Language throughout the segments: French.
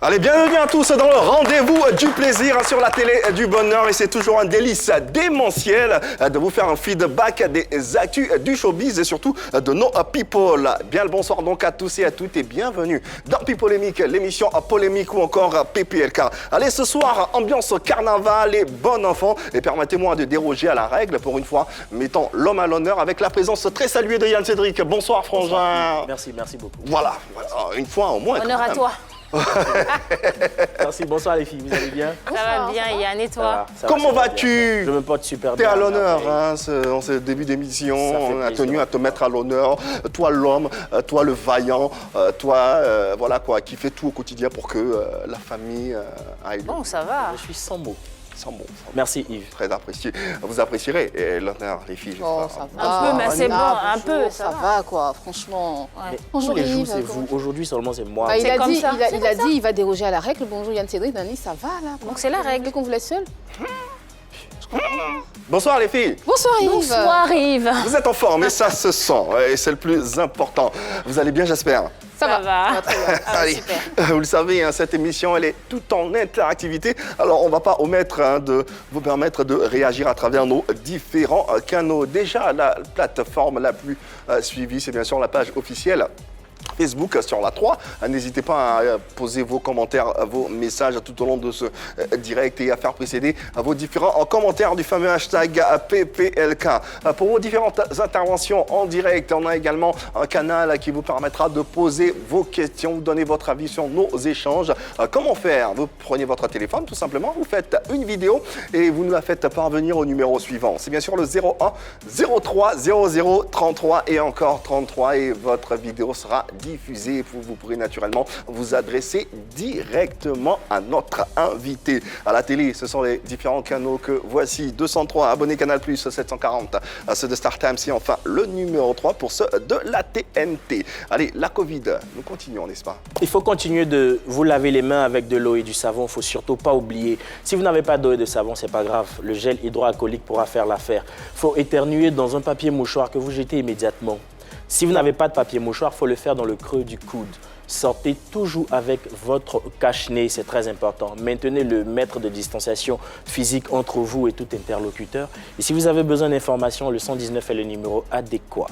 Allez, bienvenue à tous dans le rendez-vous du plaisir sur la télé du bonheur et c'est toujours un délice démentiel de vous faire un feedback des actus du showbiz et surtout de nos people. Bien le bonsoir donc à tous et à toutes et bienvenue dans Pipolémique, l'émission polémique ou encore PPLK. Allez, ce soir, ambiance carnaval et bon enfant et permettez-moi de déroger à la règle pour une fois, mettons l'homme à l'honneur avec la présence très saluée de Yann Cédric. Bonsoir Frangin. Merci beaucoup. Voilà, une fois au moins. Honneur à toi. Merci, bonsoir les filles, vous allez bien? Ça va bien, Yann, et toi? Comment vas-tu? Je me porte super T'es bien. à l'honneur, hein, en ce début d'émission, on a tenu à te mettre à l'honneur. Toi l'homme, toi le vaillant, toi voilà quoi, qui fait tout au quotidien pour que la famille aille bien. Bon, ça va. Je suis sans mots. Sans bon. Merci Yves. Très apprécié. Vous apprécierez l'honneur, les filles, Oh, j'espère. ça va. Un peu, mais c'est bon, un bonjour, peu, ça va quoi, franchement. Ouais. Bonjour Tous les jours Yves. c'est vous, aujourd'hui seulement c'est moi. Bah, il C'est a comme dit, ça, c'est il a dit, il va déroger à la règle. Bonjour Yann Cédric, Dani, ça va là. Donc c'est la règle. Vous voulez qu'on vous laisse seul? Bonsoir les filles. Bonsoir Yves. Bonsoir, Yves. Vous êtes en forme et ça se sent, et c'est le plus important. Vous allez bien, j'espère. Ça va. va. très bien. Ah, Allez, super. vous le savez, hein, cette émission, elle est toute en interactivité. Alors, on ne va pas omettre de vous permettre de réagir à travers nos différents canaux. Déjà, la plateforme la plus suivie, c'est bien sûr la page officielle Facebook sur la 3. N'hésitez pas à poser vos commentaires, vos messages tout au long de ce direct et à faire précéder vos différents commentaires du fameux hashtag PPLK. Pour vos différentes interventions en direct, on a également un canal qui vous permettra de poser vos questions, donner votre avis sur nos échanges. Comment faire? Vous prenez votre téléphone tout simplement, vous faites une vidéo et vous nous la faites parvenir au numéro suivant. C'est bien sûr le 01 03 00 33 et encore 33 et votre vidéo sera diffusée. Vous pourrez naturellement vous adresser directement à notre invité. À la télé, ce sont les différents canaux que voici. 203, abonnés Canal+, 740, ceux de Star Times et enfin le numéro 3 pour ceux de la TNT. Allez, la Covid, nous continuons, n'est-ce pas? Il faut continuer de vous laver les mains avec de l'eau et du savon. Il ne faut surtout pas oublier. Si vous n'avez pas d'eau et de savon, c'est pas grave. Le gel hydroalcoolique pourra faire l'affaire. Il faut éternuer dans un papier mouchoir que vous jetez immédiatement. Si vous n'avez pas de papier mouchoir, il faut le faire dans le creux du coude. Sortez toujours avec votre cache-nez, c'est très important. Maintenez le mètre de distanciation physique entre vous et tout interlocuteur. Et si vous avez besoin d'informations, le 119 est le numéro adéquat.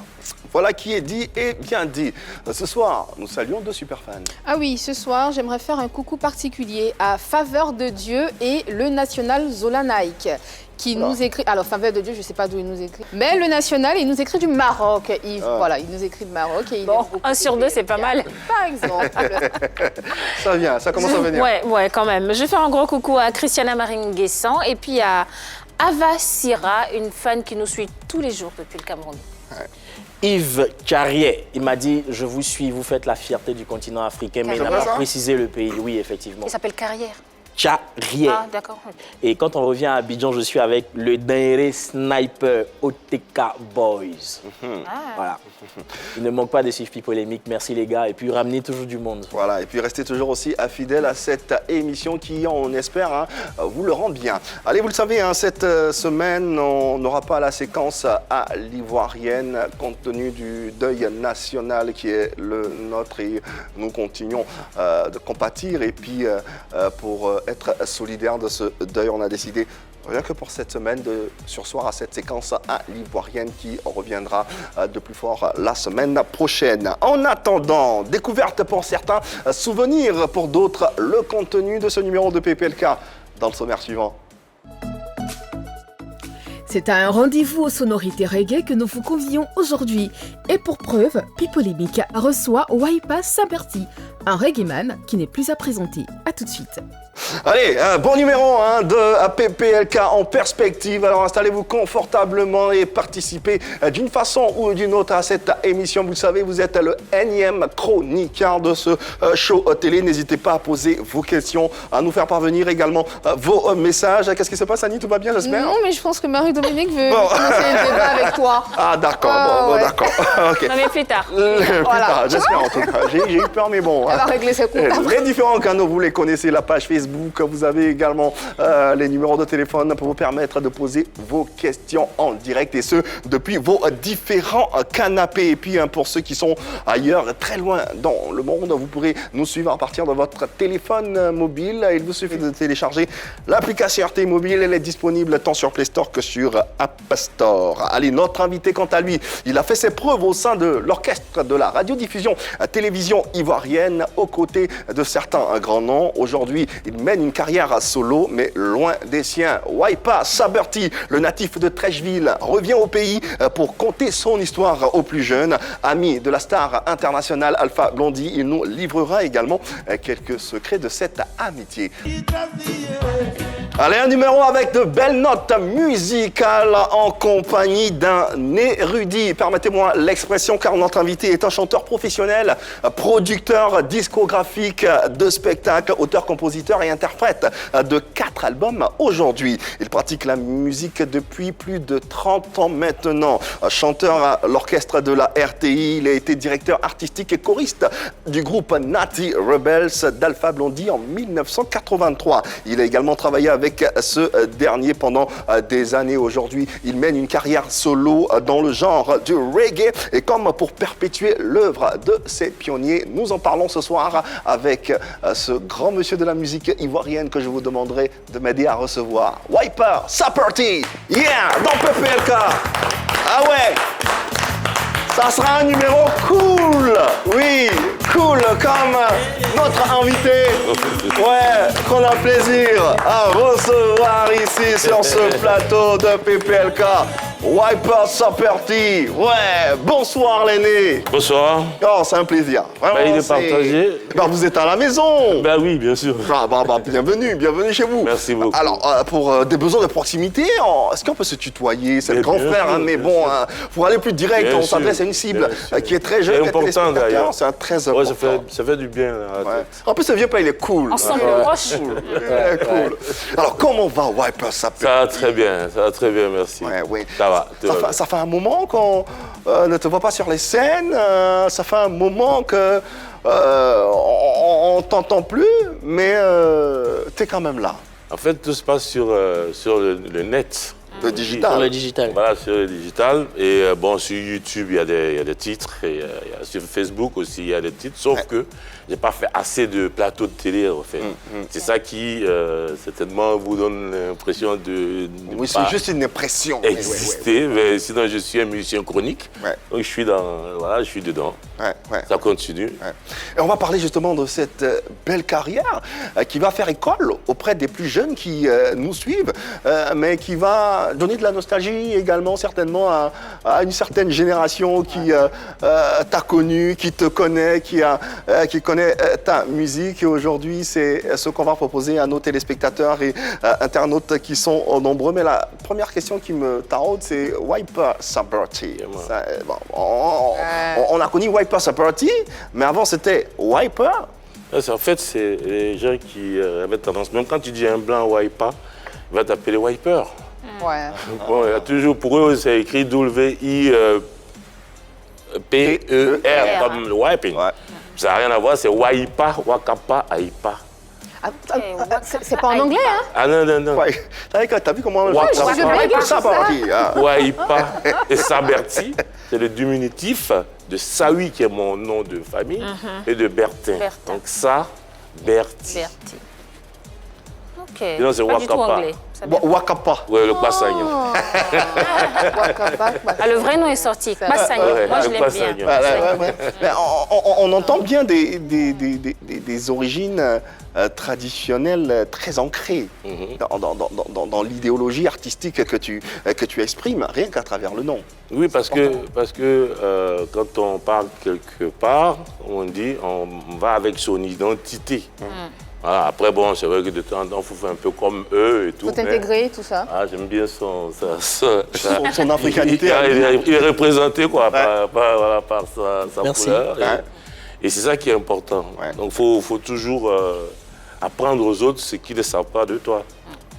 Voilà qui est dit et bien dit. Ce soir, nous saluons deux super fans. Ah oui, ce soir, j'aimerais faire un coucou particulier à Faveur de Dieu et le National Zola Nike qui nous écrit. Alors, Faveur de Dieu, je ne sais pas d'où il nous écrit. Mais le National, il nous écrit du Maroc, Yves. Voilà, il nous écrit du Maroc. Et il Bon, 1 sur 2, c'est pas mal. Par exemple. Ça vient, ça commence à venir. Ouais, quand même. Je vais faire un gros coucou à Christiana Marine-Guessant et puis à Ava Sira, une fan qui nous suit tous les jours depuis le Cameroun. Ouais. Yves Carrier, il m'a dit, je vous suis, vous faites la fierté du continent africain, mais il n'a Carrière. pas précisé le pays. Oui, effectivement. Il s'appelle Carrière. Carrier. Ah, d'accord. Et quand on revient à Abidjan, je suis avec le dernier sniper OTK Boys. Voilà. Il ne manque pas de suivre Pipolémique. Merci les gars. Et puis ramenez toujours du monde. Voilà, et puis restez toujours aussi fidèles à cette émission qui, on espère, hein, vous le rend bien. Allez, vous le savez, hein, cette semaine, on n'aura pas la séquence à l'ivoirienne compte tenu du deuil national qui est le nôtre et nous continuons de compatir. Et puis, pour être solidaire de ce deuil, on a décidé rien que pour cette semaine de sursoir à cette séquence à l'ivoirienne qui reviendra de plus fort la semaine prochaine. En attendant, découverte pour certains, souvenir pour d'autres, le contenu de ce numéro de PPLK dans le sommaire suivant. C'est à un rendez-vous aux sonorités reggae que nous vous convions aujourd'hui. Et pour preuve, Pipolémique reçoit Waipa Saberti, un reggaeman qui n'est plus à présenter. A tout de suite. Allez, un bon numéro de PPLK en perspective. Alors installez-vous confortablement et participez d'une façon ou d'une autre à cette émission. Vous le savez, vous êtes le énième chroniqueur de ce show télé. N'hésitez pas à poser vos questions, à nous faire parvenir également vos messages. Qu'est-ce qui se passe, Annie? Tout va bien, j'espère? Non, mais je pense que Marie-Dominique veut commencer le débat avec toi. Ah d'accord, bon, d'accord. Ok. Non, mais plus tard. Plus tard, j'espère en tout cas. J'ai eu peur, mais bon. Elle va régler ses comptes après. Les différents canaux, vous les connaissez, la page Facebook Facebook. Vous avez également les numéros de téléphone pour vous permettre de poser vos questions en direct et ce, depuis vos différents canapés. Et puis, pour ceux qui sont ailleurs, très loin dans le monde, vous pourrez nous suivre à partir de votre téléphone mobile. Il vous suffit de télécharger l'application RTI Mobile. Elle est disponible tant sur Play Store que sur App Store. Allez, notre invité, quant à lui, il a fait ses preuves au sein de l'orchestre de la radiodiffusion télévision ivoirienne aux côtés de certains grands noms. Aujourd'hui, il mène une carrière solo, mais loin des siens. Waipa Saberti, le natif de Trècheville, revient au pays pour conter son histoire aux plus jeunes. Ami de la star internationale Alpha Blondy, il nous livrera également quelques secrets de cette amitié. Allez, un numéro avec de belles notes musicales en compagnie d'un érudit. Permettez-moi l'expression car notre invité est un chanteur professionnel, producteur discographique de spectacles, auteur, compositeur et interprète de 4 albums aujourd'hui. Il pratique la musique depuis plus de 30 ans maintenant. Chanteur à l'orchestre de la RTI, il a été directeur artistique et choriste du groupe Natty Rebels d'Alpha Blondy en 1983. Il a également travaillé avec ce dernier pendant des années. Aujourd'hui, il mène une carrière solo dans le genre du reggae et comme pour perpétuer l'œuvre de ses pionniers, nous en parlons ce soir avec ce grand monsieur de la musique ivoirienne que je vous demanderai de m'aider à recevoir. Waipa Saberti, yeah, dans PPLK. Ah ouais, ça sera un numéro cool, oui, cool comme notre invité, ouais, qu'on a plaisir à recevoir ici sur ce plateau de PPLK. Waipa Saberti, ouais, bonsoir l'aîné. Bonsoir. Oh, c'est un plaisir. Vraiment, Il est partagé. Ben, vous êtes à la maison. Ben oui, bien sûr. Ah, bienvenue chez vous. Merci beaucoup. Alors, pour des besoins de proximité, est-ce qu'on peut se tutoyer? C'est le grand bien frère, sûr, hein, mais bien bon, sûr. pour aller plus direct, Bien on sûr, s'adresse à une cible bien sûr. qui est très jeune, C'est important, d'ailleurs. C'est un très Ouais, important. ça fait du bien. Là, Ouais. En plus, ce vieux pas, il est cool. Ensemble proche. Il est cool. Alors, comment va Waipa Saberti? Ça va très bien, merci. Ouais, oui. Ça va. tout va bien. Ça fait un moment qu'on ne te voit pas sur les scènes. Ça fait un moment que on t'entend plus, mais tu es quand même là. En fait, tout se passe sur le net. Le Sur digital. le digital. Voilà, sur le digital. Et bon, sur YouTube, il y a des titres. Et sur Facebook aussi, il y a des titres. Sauf que je n'ai pas fait assez de plateaux de télé, en fait. C'est ça qui, certainement, vous donne l'impression de Oui, c'est pas juste une impression. exister. Mais sinon, je suis un musicien chronique. Ouais. Donc, je suis dedans. Ouais. Ça continue. Ouais. Et on va parler justement de cette belle carrière qui va faire école auprès des plus jeunes qui nous suivent, mais qui va donner de la nostalgie également certainement à une certaine génération qui t'a connu, qui te connaît, qui connaît ta musique. Et aujourd'hui, c'est ce qu'on va proposer à nos téléspectateurs et internautes qui sont nombreux. Mais la première question qui me taraude, c'est Waipa Saberti. Ça, bon, on a connu Waipa Saberti, mais avant c'était Waipa. En fait, c'est les gens qui avaient tendance, même quand tu dis un blanc Waipa, il va t'appeler Wiper. Ouais. Bon, il y a toujours, pour eux, c'est écrit W-I-P-E-R, comme le wiping. Ouais. Ça n'a rien à voir, c'est Waipa, Wakapa, Aipa. C'est pas en anglais, hein? Ah non. Ouais. T'as vu comment Waipa, Waipa Saberti. Waipa et Saberti, c'est le diminutif de Sawi, qui est mon nom de famille, et de Bertin. Bertin. Donc ça, Berti. Berti. Ok. Sinon, c'est Pas du tout Wakapa. anglais. Ça vient. Wakapa. Ouais, le Kwassagnon. Ah, le vrai nom est sorti. Bassagnon. Ouais, Moi, je le l'aime bien. Bassagnon. Ouais. Mais on entend bien des origines traditionnelles très ancrées dans l'idéologie artistique que tu exprimes, rien qu'à travers le nom. Oui, parce que quand on parle quelque part, on dit on va avec son identité. Voilà, après, bon, c'est vrai que de temps en temps, il faut faire un peu comme eux et tout. Faut intégrer tout ça. Ah, j'aime bien son africanité. Il est représenté quoi, par sa Merci. couleur. Et c'est ça qui est important. Ouais. Donc, il faut toujours apprendre aux autres ce qu'ils ne savent pas de toi.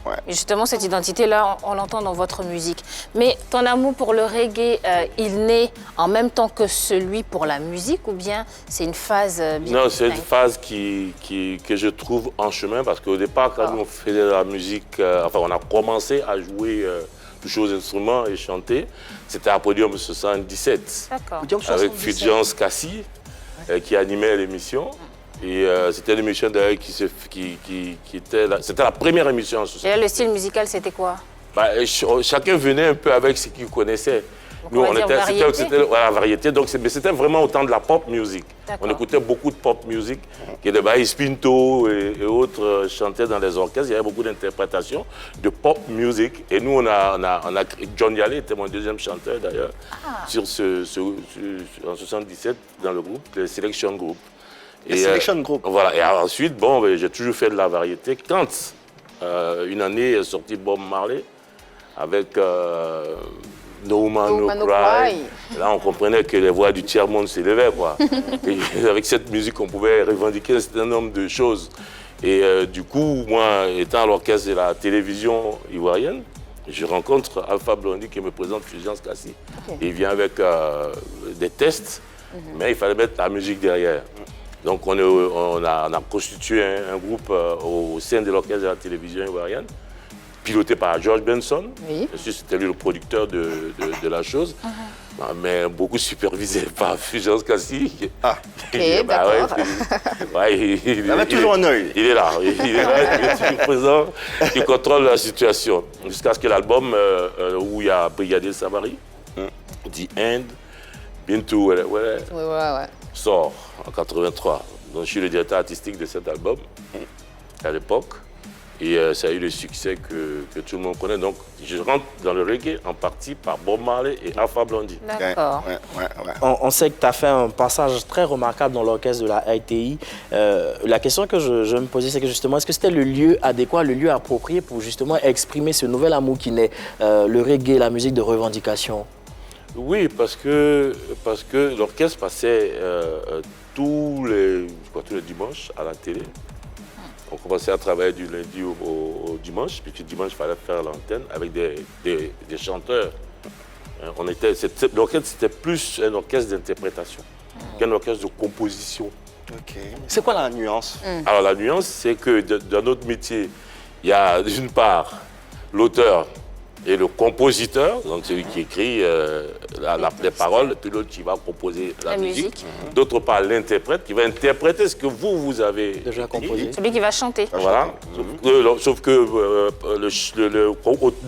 Ouais. Et justement, cette identité-là, on l'entend dans votre musique. Mais ton amour pour le reggae, il naît en même temps que celui pour la musique ou bien c'est une phase bien Non, c'est une distincte? phase que je trouve en chemin parce qu'au départ, quand nous on faisait de la musique, enfin on a commencé à jouer toucher aux instruments et chanter, c'était à Podium 77 D'accord. avec Fulgence Cassie qui animait l'émission. Et c'était l'émission d'ailleurs qui était là. C'était la première émission en ce Et là, le style musical, c'était quoi? Bah, chacun venait un peu avec ce qu'il connaissait. Donc, on va dire variété. C'était la variété, donc c'était vraiment autant de la pop music. D'accord. On écoutait beaucoup de pop music, qui était Baïs Pinto et autres chantaient dans les orchestres. Il y avait beaucoup d'interprétations de pop music. Et nous, on a John Yale était mon deuxième chanteur d'ailleurs, en 77 dans le groupe, le Selection Group. Le Selection Group. Voilà. Et ensuite, bon, j'ai toujours fait de la variété. Quand une année est sorti Bob Marley avec No Woman No Cry. Là, on comprenait que les voix du tiers-monde s'élevaient, quoi. Et avec cette musique, on pouvait revendiquer un certain nombre de choses. Et du coup, moi, étant à l'orchestre de la télévision ivoirienne, je rencontre Alpha Blondy qui me présente Fulgence Cassie. Okay. Il vient avec des tests, mais il fallait mettre la musique derrière. Donc, on a constitué un groupe au sein de l'orchestre de la télévision ivoirienne, piloté par George Benson. Oui. C'était lui le producteur de la chose, mais beaucoup supervisé par Fulgence Cassie. Ah, ok, d'accord. Il avait toujours un œil. Il est là, il est toujours présent, il contrôle la situation. Jusqu'à ce que l'album où il y a Brigadier Savary, The End, Bintou, sort en 83. Donc je suis le directeur artistique de cet album à l'époque. Et ça a eu le succès que tout le monde connaît. Donc, je rentre dans le reggae en partie par Bob Marley et Alpha Blondy. D'accord. On sait que tu as fait un passage très remarquable dans l'orchestre de la RTI. La question que je me posais, c'est que justement, est-ce que c'était le lieu adéquat, le lieu approprié pour justement exprimer ce nouvel amour qui naît, le reggae, la musique de revendication? Oui, parce que l'orchestre passait tous les dimanches à la télé. On commençait à travailler du lundi au dimanche, puis le dimanche, il fallait faire l'antenne avec des chanteurs. L'orchestre, c'était plus un orchestre d'interprétation qu'un orchestre de composition. Okay. C'est quoi la nuance? Alors, la nuance, c'est que dans notre métier, il y a d'une part l'auteur et le compositeur, donc celui qui écrit les paroles, puis l'autre qui va composer la musique. D'autre part, l'interprète qui va interpréter ce que vous avez déjà composé. Celui qui va chanter. Voilà. Sauf que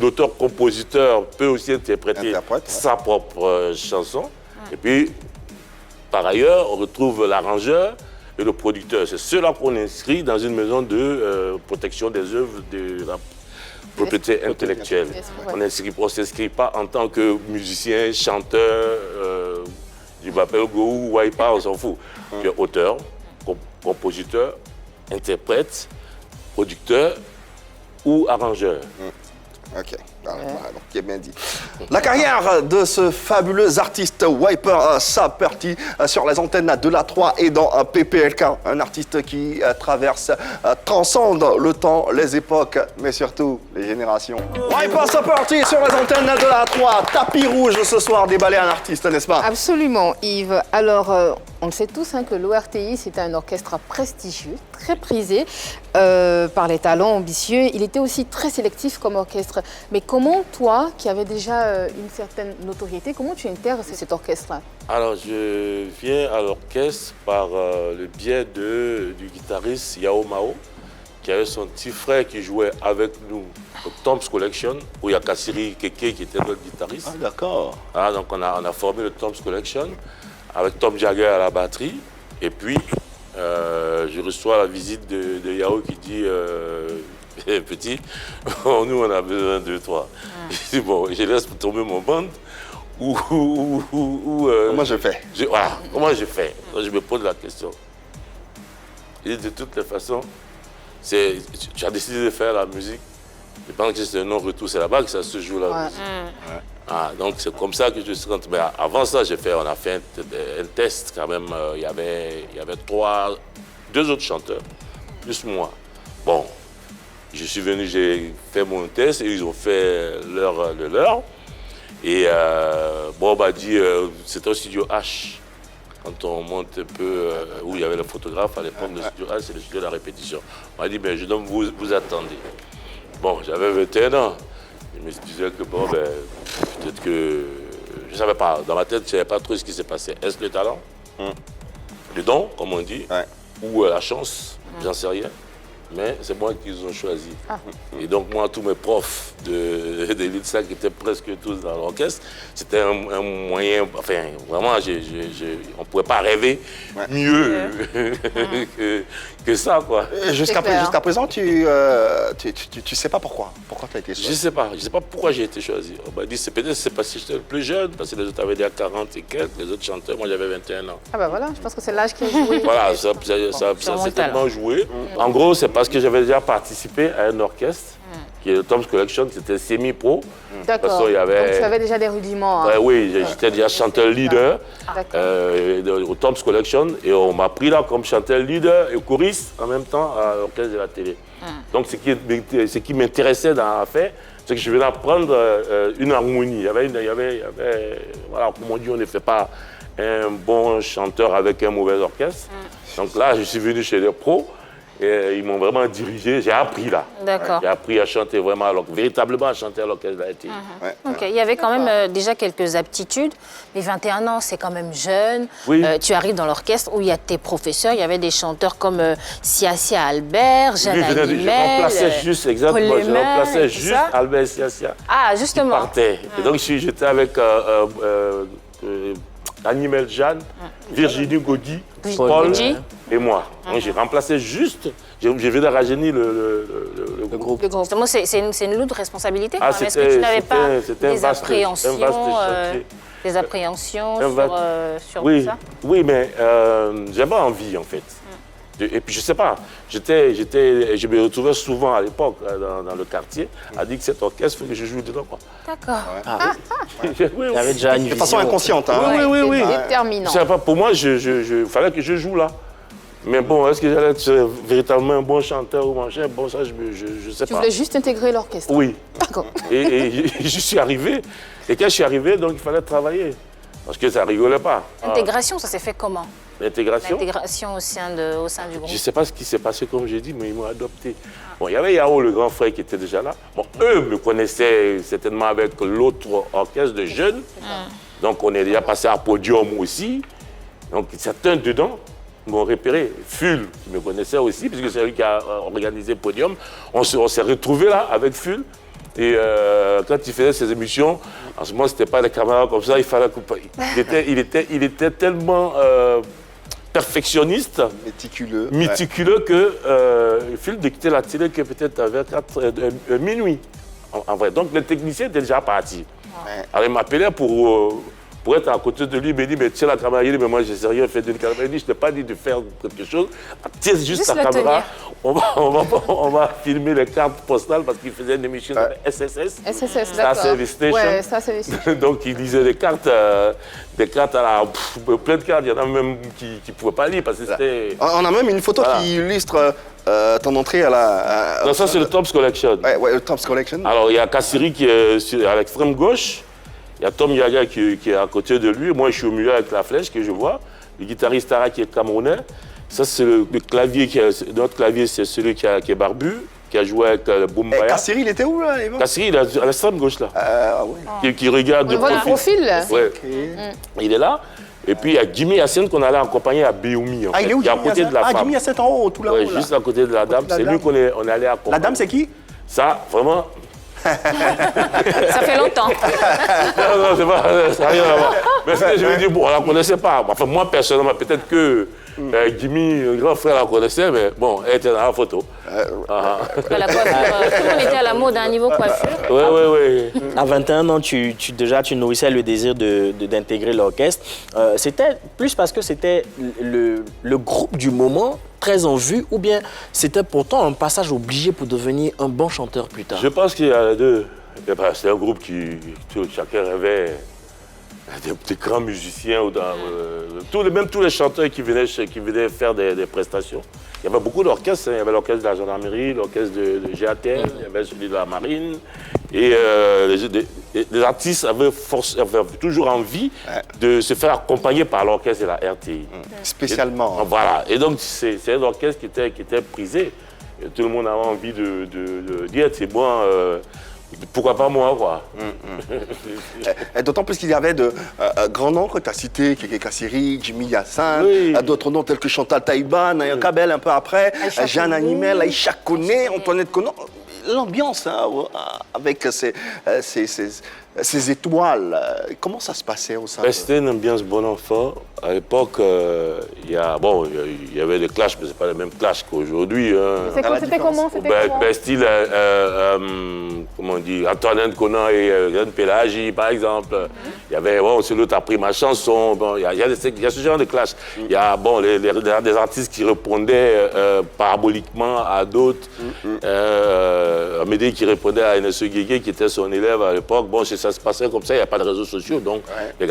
l'auteur-compositeur peut aussi interpréter sa propre chanson. Et puis, par ailleurs, on retrouve l'arrangeur et le producteur. C'est ceux-là qu'on inscrit dans une maison de protection des œuvres de la propriété intellectuelle. On ne s'inscrit pas en tant que musicien, chanteur, du Bapel Go, Waipa, on s'en fout. Tu es auteur, compositeur, interprète, producteur ou arrangeur. Ok, donc qui est bien dit. La carrière de ce fabuleux artiste Wiper Saperti sur les antennes de la 3 et dans PPLK, un artiste qui transcende le temps, les époques, mais surtout les générations. Wiper Saperti sur les antennes de la 3, tapis rouge ce soir, déballé un artiste, n'est-ce pas? Absolument, Yves. Alors, on le sait tous que l'ORTI, c'est un orchestre prestigieux, très prisé par les talents ambitieux. Il était aussi très sélectif comme orchestre. Mais comment, toi, qui avais déjà une certaine notoriété, comment tu intègres cet orchestre? Alors, je viens à l'orchestre par le biais du guitariste Yao Mao, qui avait son petit frère qui jouait avec nous au Tom's Collection, où il y a Kassiri Keke qui était notre guitariste. Ah, d'accord. Ah, donc, on a formé le Tom's Collection avec Tom Jagger à la batterie. Et puis, je reçois la visite de Yao qui dit petit, nous on a besoin de toi. Je dis bon, je laisse tomber mon band ou comment je fais? Voilà, comment je fais? Donc, je me pose la question. Et de toutes les façons, tu as décidé de faire la musique. Je pense que c'est un non-retour, c'est là-bas que ça se joue la musique. Ah, donc c'est comme ça que je suis rentré. Mais avant ça, on a fait un test quand même. Il y avait deux autres chanteurs, plus moi. Bon, Je suis venu, j'ai fait mon test et ils ont fait le leur. Et bon, on m'a dit, c'était au studio H. Quand on monte un peu, où il y avait le photographe à l'époque, le studio H, c'est le studio de la répétition. On m'a dit, ben, jeune homme, vous attendez. Bon, j'avais 21 ans. Je me disais que bon, ben, peut-être que... Je ne savais pas, dans ma tête, je ne savais pas trop ce qui s'est passé. Est-ce le talent, le don, comme on dit, ou la chance, j'en sais rien. Mais c'est moi qu'ils ont choisi. Et donc moi, tous mes profs de l'ITSA qui étaient presque tous dans l'orchestre, c'était un moyen, enfin vraiment, on ne pouvait pas rêver mieux que ça, quoi. Jusqu'à présent, tu sais pas pourquoi tu as été choisi. Je sais pas pourquoi j'ai été choisi. On m'a dit, peut-être c'est parce que j'étais le plus jeune, parce que les autres avaient déjà 40 et quelques, les autres chanteurs, moi j'avais 21 ans. Ah bah voilà, je pense que c'est l'âge qui a joué. Voilà, ça a certainement joué. En gros, c'est parce que j'avais déjà participé à un orchestre, qui est le Tom's Collection, c'était semi-pro. D'accord, donc tu avais déjà des rudiments. Hein. Oui, j'étais déjà chanteur leader au Tom's Collection, et on m'a pris là comme chanteur leader et choriste en même temps à l'orchestre de la télé. Donc ce qui m'intéressait dans l'affaire, c'est que je venais apprendre une harmonie. Il y avait, voilà, comme on dit, on ne fait pas un bon chanteur avec un mauvais orchestre. Donc là, je suis venu chez les pros. Et ils m'ont vraiment dirigé, j'ai appris là. D'accord. J'ai appris à chanter vraiment, véritablement à chanter à l'orchestre de la télé. Ok, il y avait quand même déjà quelques aptitudes, mais 21 ans, c'est quand même jeune. Oui. Tu arrives dans l'orchestre où il y a tes professeurs, il y avait des chanteurs comme Siasia Albert, Jeanne Animel, je remplaçais juste, exactement, je remplaçais juste Albert Siasia. Ah, justement. Qui partait. Et donc j'étais avec Animel Jeanne, Virginie Gaudi, Paul et moi. Donc j'ai remplacé juste, je viens de rajeunir le groupe. Justement, c'est une lourde responsabilité. Ah, Est-ce que tu n'avais pas des appréhensions, chantier. Sur oui, tout ça? Oui, mais j'avais envie en fait. Et puis je sais pas, je me retrouvais souvent à l'époque dans le quartier à dire que cet orchestre, il faut que je joue dedans. D'accord. Oui, Il y avait déjà une De vision. façon inconsciente. Hein. Oui. Déterminant. Je sais pas, pour moi, il fallait que je joue là. Mais bon, est-ce que j'allais être véritablement un bon chanteur ou machin? Bon, ça, je sais pas. Tu voulais juste intégrer l'orchestre? Oui. D'accord. Et je suis arrivé. Et quand je suis arrivé, donc il fallait travailler. Parce que ça rigolait pas. L'intégration, ça s'est fait comment? L'intégration? L'intégration au sein du groupe. Je ne sais pas ce qui s'est passé, comme j'ai dit, mais ils m'ont adopté. Bon, il y avait Yao, le grand frère, qui était déjà là. Bon, eux me connaissaient certainement avec l'autre orchestre de jeunes. Donc, on est déjà passé à Podium aussi. Donc, certains dedans m'ont repéré. Ful, qui me connaissait aussi, puisque c'est lui qui a organisé Podium. On s'est retrouvés là, avec Ful. Et quand il faisait ses émissions, en ce moment, ce n'était pas des caméras comme ça, il fallait couper. Il était tellement perfectionniste, méticuleux que Phil de quitter la télé que peut-être vers minuit. En vrai. Donc le technicien était déjà parti. Alors il m'appelait pour être à côté de lui, il me dit, mais tiens la caméra, il dit, mais moi je ne sais rien faire d'une caméra. Il dit, je ne t'ai pas dit de faire quelque chose, tiens juste la caméra, on va filmer les cartes postales parce qu'il faisait une émission avec SSS. SSS, Star Service Station. Ouais, Star Service Station. Donc il lisait des cartes à plein de cartes, il y en a même qui ne pouvaient pas lire parce que c'était... On a même une photo qui illustre ton entrée à la... Non, ça c'est le Tom's Collection. Ouais, le Tom's Collection. Alors il y a Kassiri qui est à l'extrême gauche. Il y a Tom Yaga qui est à côté de lui. Moi, je suis au milieu avec la flèche que je vois. Le guitariste Tara qui est camerounais. Ça, c'est le clavier. Notre clavier, c'est celui qui est barbu, qui a joué avec Boom Baya. Kassiri, il était où là? Kassiri, il est à l'extrême gauche là. Qui regarde On voit le profil. Ouais. Il est là. Et puis il y a Jimmy Hassen qu'on allait accompagner à Béoumi. Il est où, qui est à côté de la femme. Jimmy Hassen en haut, tout là-haut. Juste à côté de la dame. C'est lui qu'on est allé accompagner. La dame, c'est qui? Ça, vraiment. Ça fait longtemps. Non, c'est pas, ça n'a rien à voir. Mais ce que je veux dire, bon, on ne la connaissait pas. Enfin, moi, personnellement, peut-être que Jimmy, le grand frère, la connaissait, mais bon, elle était dans la photo. La coiffure, tout le monde était à la mode à un niveau coiffure. Oui. À 21 ans, tu nourrissais le désir d'intégrer l'orchestre. C'était plus parce que c'était le groupe du moment, très en vue, ou bien c'était pourtant un passage obligé pour devenir un bon chanteur plus tard? Je pense qu'il y a les deux. C'est un groupe qui chacun rêvait des grands musiciens, même tous les chanteurs qui venaient faire des prestations. Il y avait beaucoup d'orchestres, il y avait l'orchestre de la gendarmerie, l'orchestre de GATL, il y avait celui de la marine. Et les artistes avaient toujours envie de se faire accompagner par l'orchestre de la RTI. Spécialement. Voilà, et donc c'est un orchestre qui était prisé. Et tout le monde avait envie de dire, c'est bon, pourquoi pas moi, quoi. D'autant plus qu'il y avait de grands noms que tu as cités, Kéké Kassiri, Jimmy Yassin, d'autres noms tels que Chantal Taïba, Nayan Kabel un peu après, Jeanne Animel, Aïcha Koné, Antoinette Conan. L'ambiance avec ces étoiles, comment ça se passait au sein C'était une ambiance bon enfant. À l'époque, il y avait des clashs, mais ce n'est pas les mêmes clashs qu'aujourd'hui. C'était comment Style, comment on dit, Antoinette Conan et Yann Pelagi, par exemple. Il y avait, c'est l'autre a pris ma chanson. Il y a ce genre de clash. Il y a des artistes qui répondaient paraboliquement à d'autres. Amédée qui répondait à NSE Guégué, qui était son élève à l'époque. Bon, ça se passait comme ça, il n'y a pas de réseaux sociaux. Donc, les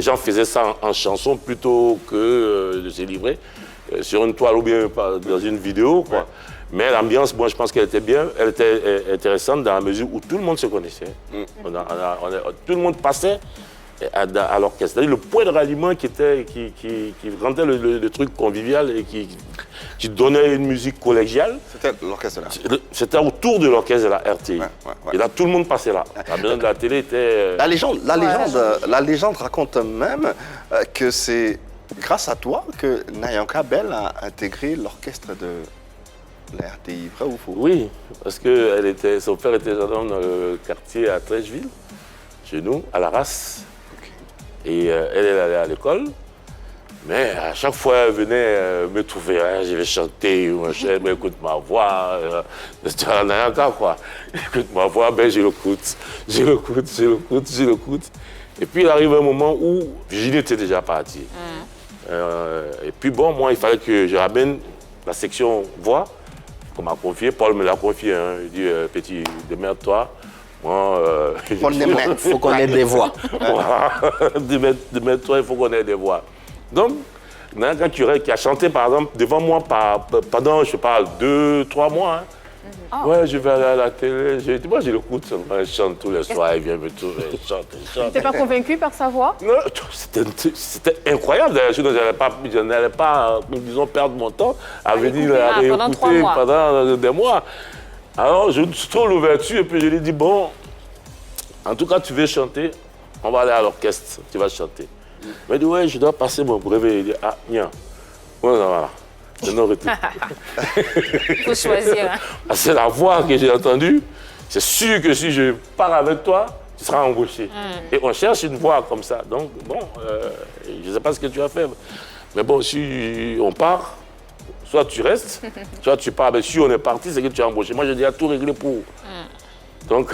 gens faisaient ça en chanson plutôt que de se livrer sur une toile ou bien dans une vidéo, quoi. Mais l'ambiance, moi, je pense qu'elle était bien, elle était intéressante dans la mesure où tout le monde se connaissait. Tout le monde passait à l'orchestre. C'est-à-dire le point de ralliement qui rendait le truc convivial et qui donnait une musique collégiale. C'était l'orchestre de la RTI. C'était autour de l'orchestre de la RTI. Et là, tout le monde passait là. La maison de la télé était... La légende raconte même que c'est grâce à toi que Nayan Kabel a intégré l'orchestre de la RTI. Vrai ou faux? Oui, parce que son père était gendarme dans le quartier à Trècheville, chez nous, à la Race. Et elle allait à l'école, mais à chaque fois, elle venait me trouver. Je vais chanter, mais écoute ma voix. C'est un Nayanka, quoi. Écoute ma voix, ben je l'écoute. Et puis, il arrive un moment où Virginie était déjà partie. Et puis, bon, moi, il fallait que je ramène la section voix qu'on m'a confiée. Paul me l'a confiée. Il dit, petit, démerde-toi. Il faut qu'on ait des voix. Voilà. De toi, il faut qu'on ait des voix. Donc, Nayan Curé qui a chanté, par exemple, devant moi pendant, je parle, 2-3 mois. Ouais, je vais aller à la télé. Moi, je l'écoute seulement. Elle chante tous les soirs. Il vient me trouver. Elle chante. Tu n'étais pas convaincu par sa voix? Non, c'était incroyable. Je n'allais pas, disons, perdre mon temps à venir la réécouter pendant des mois. Alors, je trouve l'ouverture et puis je lui dis, bon, en tout cas, tu veux chanter, on va aller à l'orchestre, tu vas chanter. Il m'a dit, ouais, je dois passer mon brevet. Il dit, ah, bien. Voilà, c'est non retour. Il faut choisir. C'est la voix que j'ai entendue. C'est sûr que si je pars avec toi, tu seras embauché. Et on cherche une voix comme ça. Donc, bon, je ne sais pas ce que tu as fait. Mais bon, si on part, soit tu restes, soit tu pars. Mais si on est parti, c'est que tu es embauché. Moi, j'ai déjà tout réglé pour. Donc,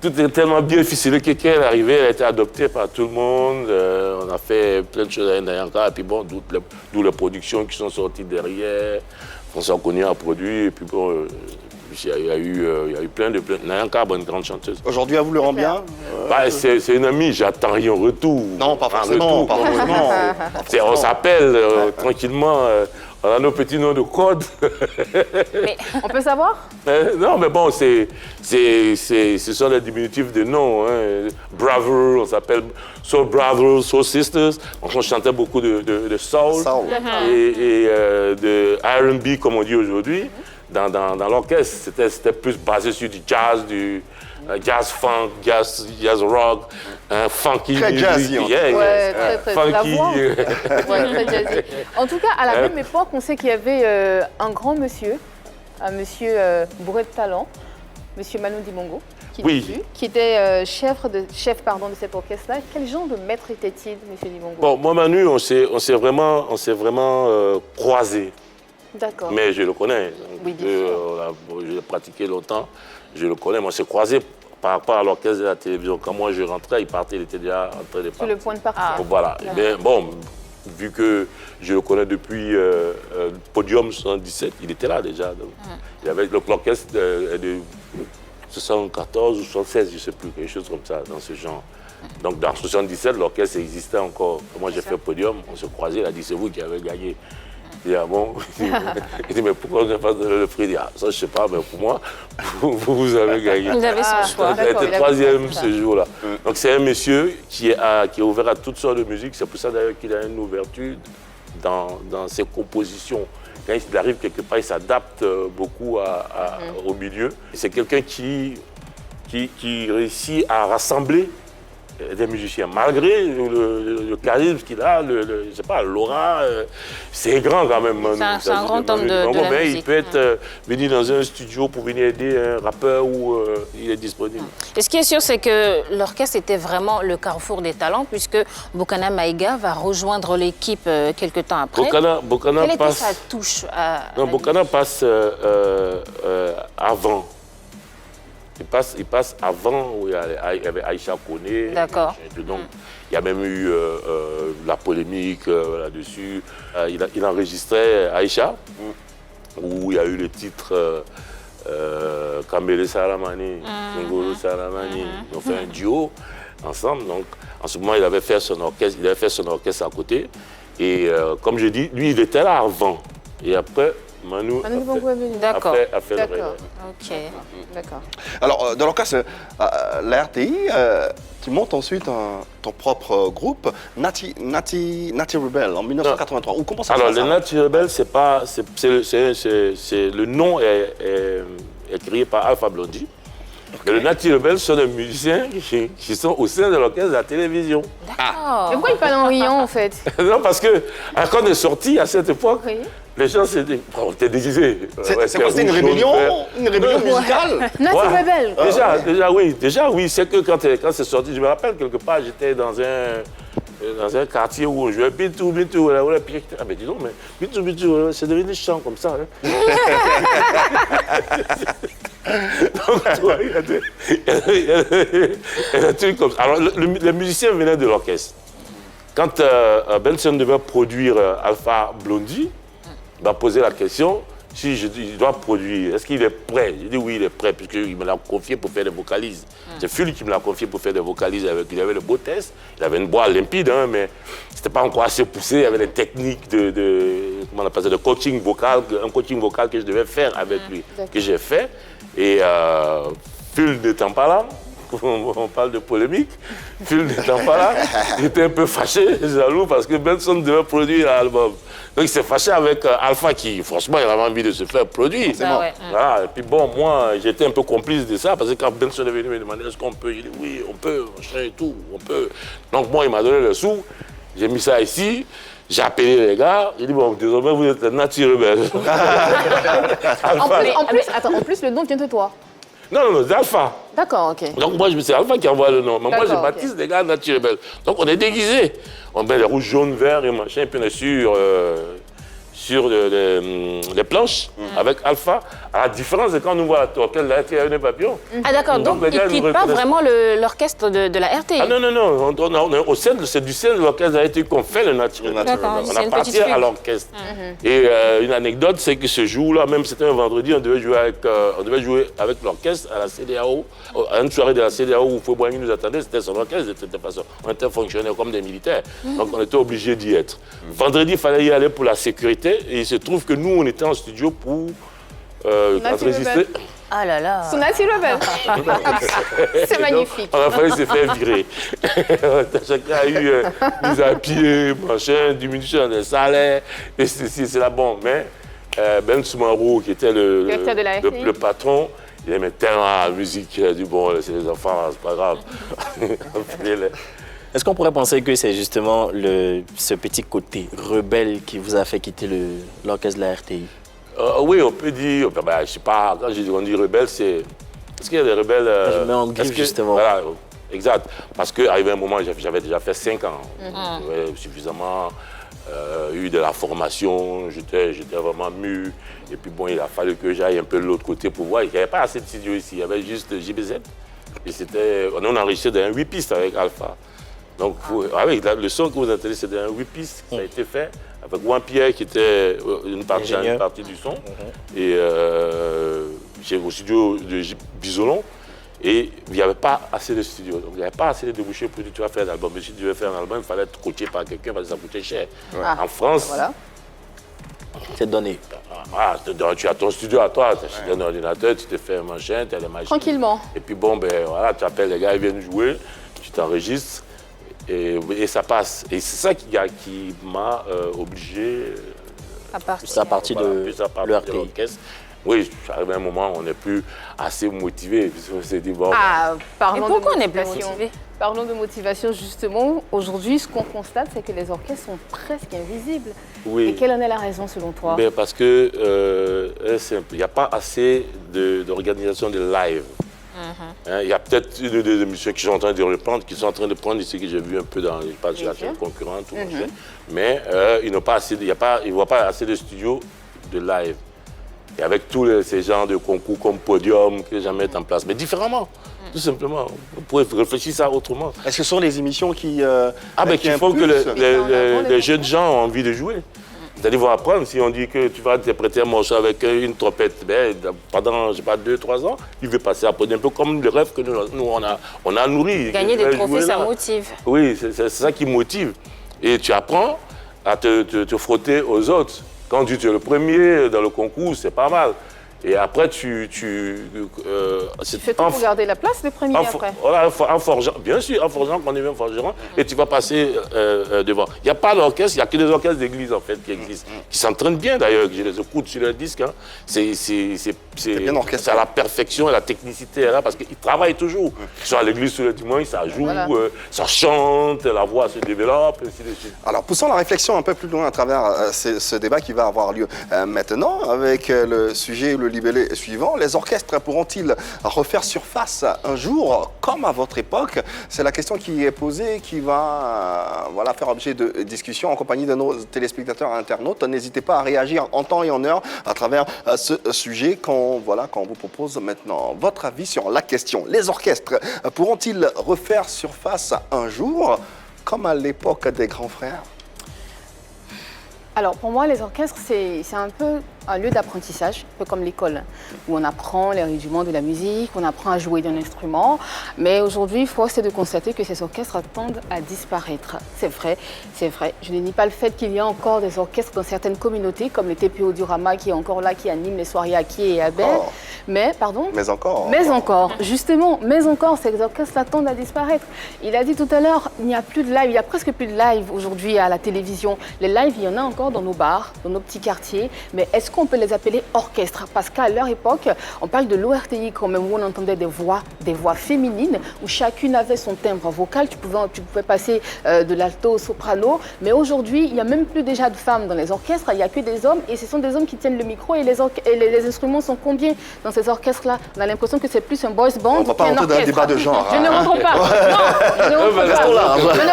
tout est tellement bien ficelé que quand elle est arrivée, elle a été adoptée par tout le monde. On a fait plein de choses à Nayanka. Et puis bon, d'où les productions qui sont sorties derrière. François Cognier a produit. Et puis bon, il y a eu plein de... Nayanka, une grande chanteuse. Aujourd'hui, elle vous le rend bien? C'est une amie, j'attends rien en retour. Non, pas forcément. On s'appelle tranquillement. On a nos petits noms de code. Mais on peut savoir? Non, mais bon, ce sont les diminutifs de noms. Hein. Brother, on s'appelle Soul Brothers, Soul Sisters. On chantait beaucoup de soul et de R&B, comme on dit aujourd'hui. Dans l'orchestre, c'était plus basé sur du jazz, jazz funk, jazz rock, funky. Très jazzy. Très funky. Très jazzy. En tout cas, à la même époque, on sait qu'il y avait un grand monsieur, un monsieur bourré de talent, monsieur Manu Dibango, qui était chef de cet orchestre-là. Quel genre de maître était-il, monsieur Dibango? Bon, moi, Manu, on s'est vraiment croisés. D'accord. Mais je le connais. Oui, bien sûr. Je l'ai pratiqué longtemps. Je le connais. Moi, on s'est croisés par rapport à l'orchestre de la télévision. Quand moi, je rentrais, il partait, il était déjà en train de partir. Sur le point de partir. Voilà. Mais bon, vu que je le connais depuis le Podium 77, il était là déjà. Donc, il y avait l'orchestre 74 ou 76, je ne sais plus, quelque chose comme ça, dans ce genre. Donc dans 77, l'orchestre existait encore. Moi j'ai fait podium, on se croisait, il a dit c'est vous qui avez gagné. Il dit ah bon? Il dit mais pourquoi on n'a pas donné le prix? Il dit ah ça je sais pas, mais pour moi, vous avez gagné. Vous avez son choix. Il a été troisième ce jour-là. Donc c'est un monsieur qui est ouvert à toutes sortes de musique. C'est pour ça d'ailleurs qu'il a une ouverture dans ses compositions. Quand il arrive quelque part, il s'adapte beaucoup au milieu. C'est quelqu'un qui réussit à rassembler des musiciens, malgré le charisme qu'il a, je sais pas, l'aura, c'est grand quand même. C'est un grand homme de la musique. Il peut être venu dans un studio pour venir aider un rappeur où il est disponible. Et ce qui est sûr, c'est que l'orchestre était vraiment le carrefour des talents, puisque Bokana Maïga va rejoindre l'équipe quelques temps après. Bokana Quelle passe, était sa touche non, Bokana passe avant. Il passe avant où il y avait Aïcha Koné. D'accord. Donc, il y a même eu la polémique là-dessus. Il enregistrait Aïcha, où il y a eu le titre Kambele Salamani, Ngolo Salamani. Ils ont fait un duo ensemble. Donc, en ce moment, il avait fait son orchestre à côté. Et comme je dis, lui, il était là avant. Et après, Manu D'accord. a fait le reggae. Ok. D'accord. Alors, dans l'orchestre, la RTI, tu montes ensuite ton propre groupe, Nati Rebel, en 1983. Ou comment ça se passe? Alors, les Nati Rebel, le nom est créé par Alpha Blondy. Okay. Les Nati Rebel sont des musiciens qui sont au sein de l'orchestre de la télévision. D'accord. Mais pourquoi il parle en riant, en fait? Non, parce que quand on est sorti à cette époque, les gens s'étaient déguisés. C'est quoi, c'était une rébellion musicale? Nati Rebel. Déjà, oui. C'est que quand c'est sorti, je me rappelle quelque part, j'étais dans un quartier où on jouait Bitou, Bitou. Ah, mais dis donc, mais Bitou, Bitou, c'est devenu des chants comme ça. Hein. Donc, tu vois, il y a des trucs comme ça. Alors, les musiciens venaient de l'orchestre. Quand Benson devait produire Alpha Blondy, il m'a posé la question si je dois produire, est-ce qu'il est prêt? J'ai dit oui, il est prêt, puisqu'il me l'a confié pour faire des vocalises. C'est Phil qui me l'a confié pour faire des vocalises. Il avait le beau test, il avait une voix limpide, hein, mais c'était pas encore assez poussé. Il y avait des techniques comment on appelle ça, de coaching vocal, un coaching vocal que je devais faire avec lui, que j'ai fait. Et Phil n'étant pas là, on parle de polémique, Phil n'étant pas là, il était un peu fâché, jaloux, parce que Benson devait produire l'album. Donc il s'est fâché avec Alpha qui, franchement, il avait envie de se faire produire. Ouais. Voilà. Et puis bon, moi, j'étais un peu complice de ça, parce que quand Benson est venu me demander est-ce qu'on peut, j'ai dit oui, on peut, machin et tout, on peut. Donc moi, il m'a donné le sou, j'ai mis ça ici. J'ai appelé les gars, j'ai dit bon, désormais vous êtes Nati Rebel. En plus, le nom vient de toi. Non, c'est Alpha. D'accord, ok. Donc moi, c'est Alpha qui envoie le nom. Mais moi, je baptise les gars Nati Rebel. Donc on est déguisés. On met les rouges, jaunes, verts et machin, et puis on est sur les planches avec Alpha. À la différence de quand on nous voit la torquelle, là, il y a un papillon. Ah d'accord, donc il ne quitte pas vraiment l'orchestre de la RTI. Ah non, on est au sein, c'est du sein de l'orchestre de la RTI qu'on fait le Nati Rebel. On appartient à l'orchestre. Et une anecdote, c'est que ce jour-là, même c'était un vendredi, on devait jouer avec l'orchestre à la CEDEAO, à une soirée de la CEDEAO où Fouet-Boigny nous attendait, c'était son orchestre de toute façon. On était fonctionnaires comme des militaires, donc on était obligés d'y être. Vendredi, il fallait y aller pour la sécurité, et il se trouve que nous, on était en studio pour enregistrer. Ah là là. Son Nati Rebel. C'est magnifique. On a failli se faire virer. Chacun a eu des appuis, machin, diminution des salaires, et c'est la bombe. Mais Ben Soumarou, qui était le patron, il aimait tellement la musique, il a dit bon, c'est les enfants, c'est pas grave. Est-ce qu'on pourrait penser que c'est justement ce petit côté rebelle qui vous a fait quitter l'orchestre de la RTI? Oui, on peut dire, je sais pas, quand on dit rebelle, c'est... Est-ce qu'il y a des rebelles... Je mets en griffe, justement. Voilà, exact. Parce qu'arrivé un moment, j'avais déjà fait 5 ans. J'avais suffisamment eu de la formation, j'étais vraiment mûr. Et puis bon, il a fallu que j'aille un peu de l'autre côté pour voir. Il n'y avait pas assez de studio ici, il y avait juste JBZ. Et on enregistrait dans un 8 pistes avec Alpha. Donc, le son que vous entendez, c'est un 8 pistes, ça a été fait avec Juan Pierre qui était une partie du son. Et j'ai au studio de Bisolon. Et il n'y avait pas assez de studios. Donc, il n'y avait pas assez de débouchés pour dire tu vas faire un album. Mais si tu veux faire un album, il fallait être coaché par quelqu'un parce que ça coûtait cher. En France, Voilà. C'est donné. tu as ton studio à toi, tu as un ordinateur, tu te fais un machin, tu as les machines. Tranquillement. Et puis bon, ben voilà, tu appelles les gars, ils viennent jouer, tu t'enregistres et ça passe. Et c'est ça qui m'a obligé. C'est à partir de l'orchestre. Oui, j'arrive à un moment où on n'est plus assez motivé. Puisqu'on s'est dit, bon. Parlons Et pourquoi de on n'est plus motivation. motivé? Parlons de motivation, justement. Aujourd'hui, ce qu'on constate, c'est que les orchestres sont presque invisibles. Oui. Et quelle en est la raison, selon toi? Ben, parce que il n'y a pas assez d'organisation de live. Il y a peut-être une ou deux émissions qui sont en train de reprendre, qui sont en train de prendre ici, que j'ai vu un peu dans les pages de la chaîne concurrente. Mais ils n'ont pas assez, ils ne voient pas assez de studios de live. Et avec tous ces genres de concours comme Podium que les gens mettent en place, mais différemment, tout simplement. Vous pouvez réfléchir ça autrement. Est-ce que ce sont les émissions qui qui font que les jeunes gens ont envie de jouer. C'est-à-dire, ils vont apprendre. Si on dit que tu vas interpréter un morceau avec une trompette pendant, je sais pas, 2-3 ans, il veut passer à Podium, un peu comme le rêve que nous on a nourri. Gagner des trophées, ça motive. Oui, c'est ça qui motive. Et tu apprends à te frotter aux autres. Quand tu es le premier dans le concours, c'est pas mal. Et après, tu fais tout pour garder la place, le premier après. Voilà, en forgeant, bien sûr, en forgeant, quand on devient forgeron, et tu vas passer devant. Il n'y a pas d'orchestre, il n'y a que des orchestres d'église, en fait, qui existent, qui s'entraînent bien, d'ailleurs, que je les écoute sur le disque. Hein. C'est bien orchestré. à la perfection et la technicité est là, parce qu'ils travaillent toujours. Ils sont à l'église sur le dimanche, ça joue, ça chante, la voix se développe, ainsi de suite. Alors, poussons la réflexion un peu plus loin à travers ce débat qui va avoir lieu maintenant, avec le sujet, le libellé suivant. Les orchestres pourront-ils refaire surface un jour, comme à votre époque? C'est la question qui est posée, qui va faire objet de discussion en compagnie de nos téléspectateurs et internautes. N'hésitez pas à réagir en temps et en heure à travers ce sujet qu'on vous propose maintenant. Votre avis sur la question. Les orchestres pourront-ils refaire surface un jour, comme à l'époque des grands frères? Alors, pour moi, les orchestres, c'est un peu un lieu d'apprentissage, un peu comme l'école, où on apprend les rudiments de la musique, on apprend à jouer d'un instrument. Mais aujourd'hui, force est de constater que ces orchestres tendent à disparaître. C'est vrai, c'est vrai. Je ne nie pas le fait qu'il y a encore des orchestres dans certaines communautés, comme le TPO du Rama, qui est encore là, qui anime les soirées à Kié et à Bel. Mais encore, justement, ces orchestres-là tendent à disparaître. Il a dit tout à l'heure, il n'y a plus de live, il y a presque plus de live aujourd'hui à la télévision. Les lives, il y en a encore dans nos bars, dans nos petits quartiers, mais est-ce qu'on peut les appeler orchestres? Parce qu'à leur époque, on parle de l'ORTI quand même, où on entendait des voix féminines, où chacune avait son timbre vocal, tu pouvais passer de l'alto au soprano, mais aujourd'hui, il n'y a même plus déjà de femmes dans les orchestres, il n'y a que des hommes, et ce sont des hommes qui tiennent le micro, et les instruments sont combien dans ces orchestres-là? On a l'impression que c'est plus un boys band on va pas qu'un rentrer dans un orchestre. débat de genre. Je ne rentre pas. Non, je ne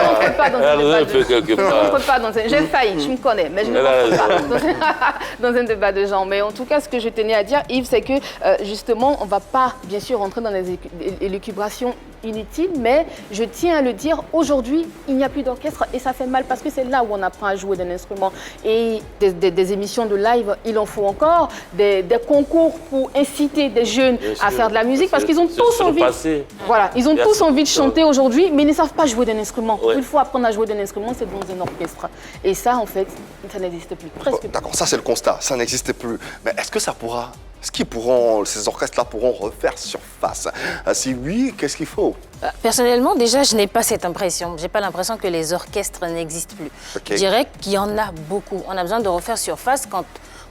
rentre pas dans un débat de genre. Je ne rentre pas dans un... J'ai failli, je me connais, mais je ne rentre pas dans un débat de genre. Mais en tout cas, ce que je tenais à dire, Yves, c'est que justement, on ne va pas, bien sûr, rentrer dans les élucubrations inutiles, mais je tiens à le dire, aujourd'hui, il n'y a plus d'orchestre et ça fait mal parce que c'est là où on apprend à jouer d'un instrument. Et des émissions de live, il en faut encore, des concours pour inciter des jeunes à faire de la musique parce qu'ils ont tous envie. Voilà, ils ont tous envie de chanter aujourd'hui, mais ils ne savent pas jouer d'un instrument. Il faut apprendre à jouer d'un instrument, c'est dans un orchestre. Et ça, en fait, ça n'existe plus, presque plus. D'accord, ça c'est le constat, ça n'existe plus. Mais est-ce que ces orchestres-là pourront refaire surface? Si oui, qu'est-ce qu'il faut? Personnellement, déjà, je n'ai pas cette impression. Je n'ai pas l'impression que les orchestres n'existent plus. Okay. Je dirais qu'il y en a beaucoup. On a besoin de refaire surface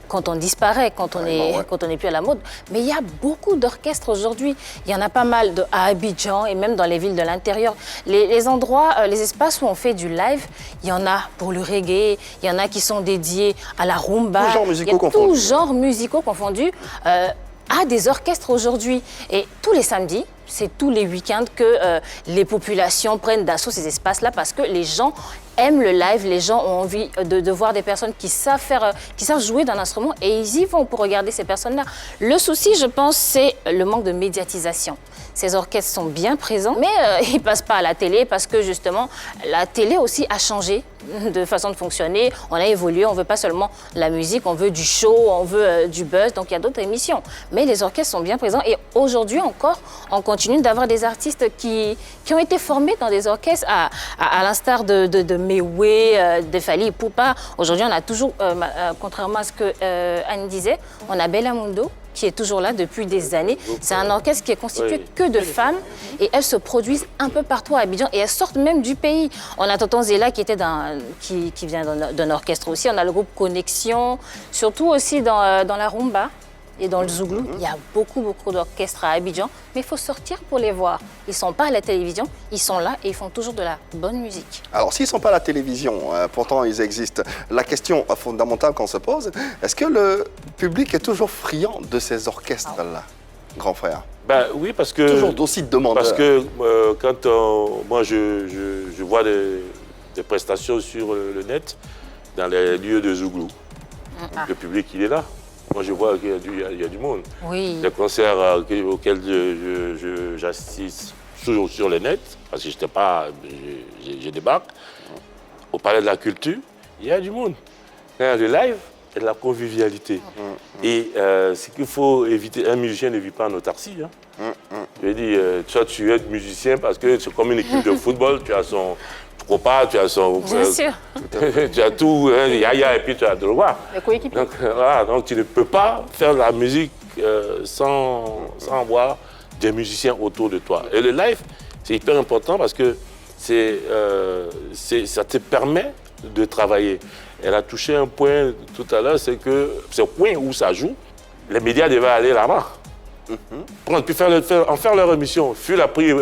quand on disparaît, quand on n'est plus à la mode. Mais il y a beaucoup d'orchestres aujourd'hui. Il y en a pas mal à Abidjan et même dans les villes de l'intérieur. Les endroits, les espaces où on fait du live, il y en a pour le reggae, il y en a qui sont dédiés à la rumba. Tous genres musicaux confondus. Tous genres musicaux confondus. À des orchestres aujourd'hui. Et tous les samedis, c'est tous les week-ends que les populations prennent d'assaut ces espaces-là parce que les gens aiment le live, les gens ont envie de voir des personnes qui savent jouer d'un instrument et ils y vont pour regarder ces personnes-là. Le souci, je pense, c'est le manque de médiatisation. Ces orchestres sont bien présents, mais ils ne passent pas à la télé parce que justement, la télé aussi a changé de façon de fonctionner. On a évolué, on ne veut pas seulement la musique, on veut du show, on veut du buzz, donc il y a d'autres émissions. Mais les orchestres sont bien présents et aujourd'hui encore, on continue d'avoir des artistes qui ont été formés dans des orchestres, à l'instar de Mewé, de Fally Ipupa. Aujourd'hui, on a toujours, contrairement à ce que Anne disait, on a Bellamundo, qui est toujours là depuis des années. C'est un orchestre qui est constitué que de femmes et elles se produisent un peu partout à Abidjan et elles sortent même du pays. On a Tonton Zéla qui vient d'un orchestre aussi. On a le groupe Connexion, surtout aussi dans la rumba et dans le zouglou. Il y a beaucoup d'orchestres à Abidjan, mais il faut sortir pour les voir. Ils ne sont pas à la télévision, ils sont là et ils font toujours de la bonne musique. Alors, s'ils ne sont pas à la télévision, pourtant ils existent, la question fondamentale qu'on se pose, est-ce que le public est toujours friand de ces orchestres-là, grand frère? Ben, oui, parce que... Toujours d'aussi demandeurs. Parce que quand moi, je vois des prestations sur le net, dans les lieux de zouglou, le public, il est là. Moi, je vois qu'il y a du monde. Oui. Les concerts auxquels j'assiste toujours sur le net, parce que je débarque, au Palais de la Culture, il y a du monde. Il y a du live et de la convivialité. Et ce qu'il faut éviter, un musicien ne vit pas en autarcie. Hein. Je veux dire, toi, tu es musicien parce que c'est comme une équipe de football, tu as son... tu as son... Bien sûr. Tu as tout, hein, Yaya, et puis tu as Drogba. Les coéquipiers. Donc, voilà, donc tu ne peux pas faire de la musique sans avoir des musiciens autour de toi. Et le live, c'est hyper important parce que ça te permet de travailler. Elle a touché un point tout à l'heure, c'est que ce point où ça joue, les médias devaient aller là-bas. Puis en faire leur émission. Fut la prix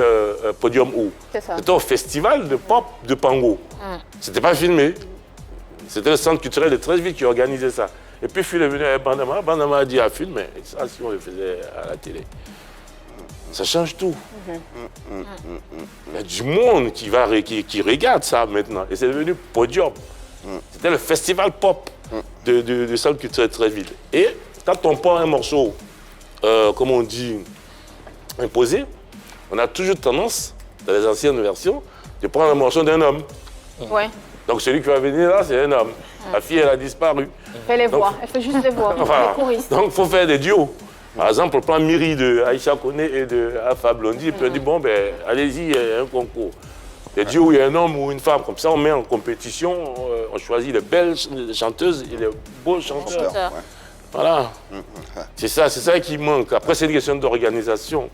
Podium où c'était au festival de pop de Pango. C'était pas filmé. C'était le centre culturel de Treichville qui organisait ça. Et puis Phil est venu avec Bandama. Bandama a dit à Phil, mais ça si on le faisait à la télé. Ça change tout. Il y a du monde qui regarde ça maintenant. Et c'est devenu Podium. C'était le festival pop de centre culturel de Treichville. Et quand on prend un morceau, comme on dit, imposé, on a toujours tendance, dans les anciennes versions, de prendre un morceau d'un homme. Ouais. Donc celui qui va venir là, c'est un homme. La fille, elle a disparu. Elle fait les voix, elle fait juste les voix, voilà. les choristes. Donc il faut faire des duos. Par exemple, on prend Miri de Aïcha Kone et de Alpha Blondy, et puis on dit, bon, ben, allez-y, il y a un concours. Des duos où il y a un homme ou une femme, comme ça on met en compétition, on choisit les belles chanteuses et les beaux chanteurs. Voilà. C'est ça qui manque. Après, c'est une question d'organisation.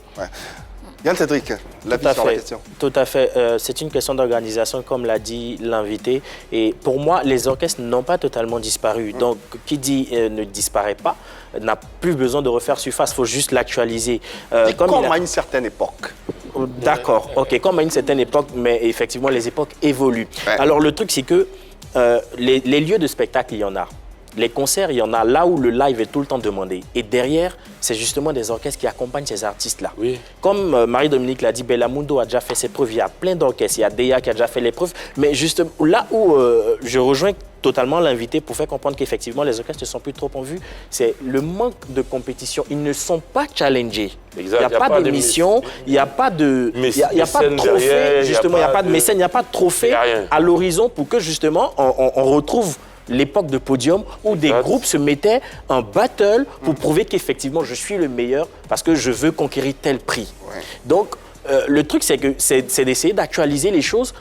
Yann Cédric, l'avis sur la question. Tout à fait. C'est une question d'organisation, comme l'a dit l'invité. Et pour moi, les orchestres n'ont pas totalement disparu. Donc, qui dit ne disparaît pas, n'a plus besoin de refaire surface. Il faut juste l'actualiser. Comme à une certaine époque. D'accord, ok, comme à une certaine époque, mais effectivement, les époques évoluent. Ouais. Alors, le truc, c'est que les lieux de spectacle, il y en a. Les concerts, il y en a là où le live est tout le temps demandé. Et derrière, c'est justement des orchestres qui accompagnent ces artistes-là. Oui. Comme Marie-Dominique l'a dit, Bellamundo a déjà fait ses preuves. Il y a plein d'orchestres. Il y a Deya qui a déjà fait les preuves. Mais justement, là où je rejoins totalement l'invité pour faire comprendre qu'effectivement, les orchestres ne sont plus trop en vue, c'est le manque de compétition. Ils ne sont pas challengés. Exact. Il n'y a pas de mission, il n'y a pas de trophée, justement, il n'y a pas de mécène, il n'y a pas de trophée à l'horizon pour que justement, on retrouve l'époque de Podium où des groupes se mettaient en battle pour prouver qu'effectivement je suis le meilleur parce que je veux conquérir tel prix. Donc le truc c'est d'essayer d'actualiser les choses,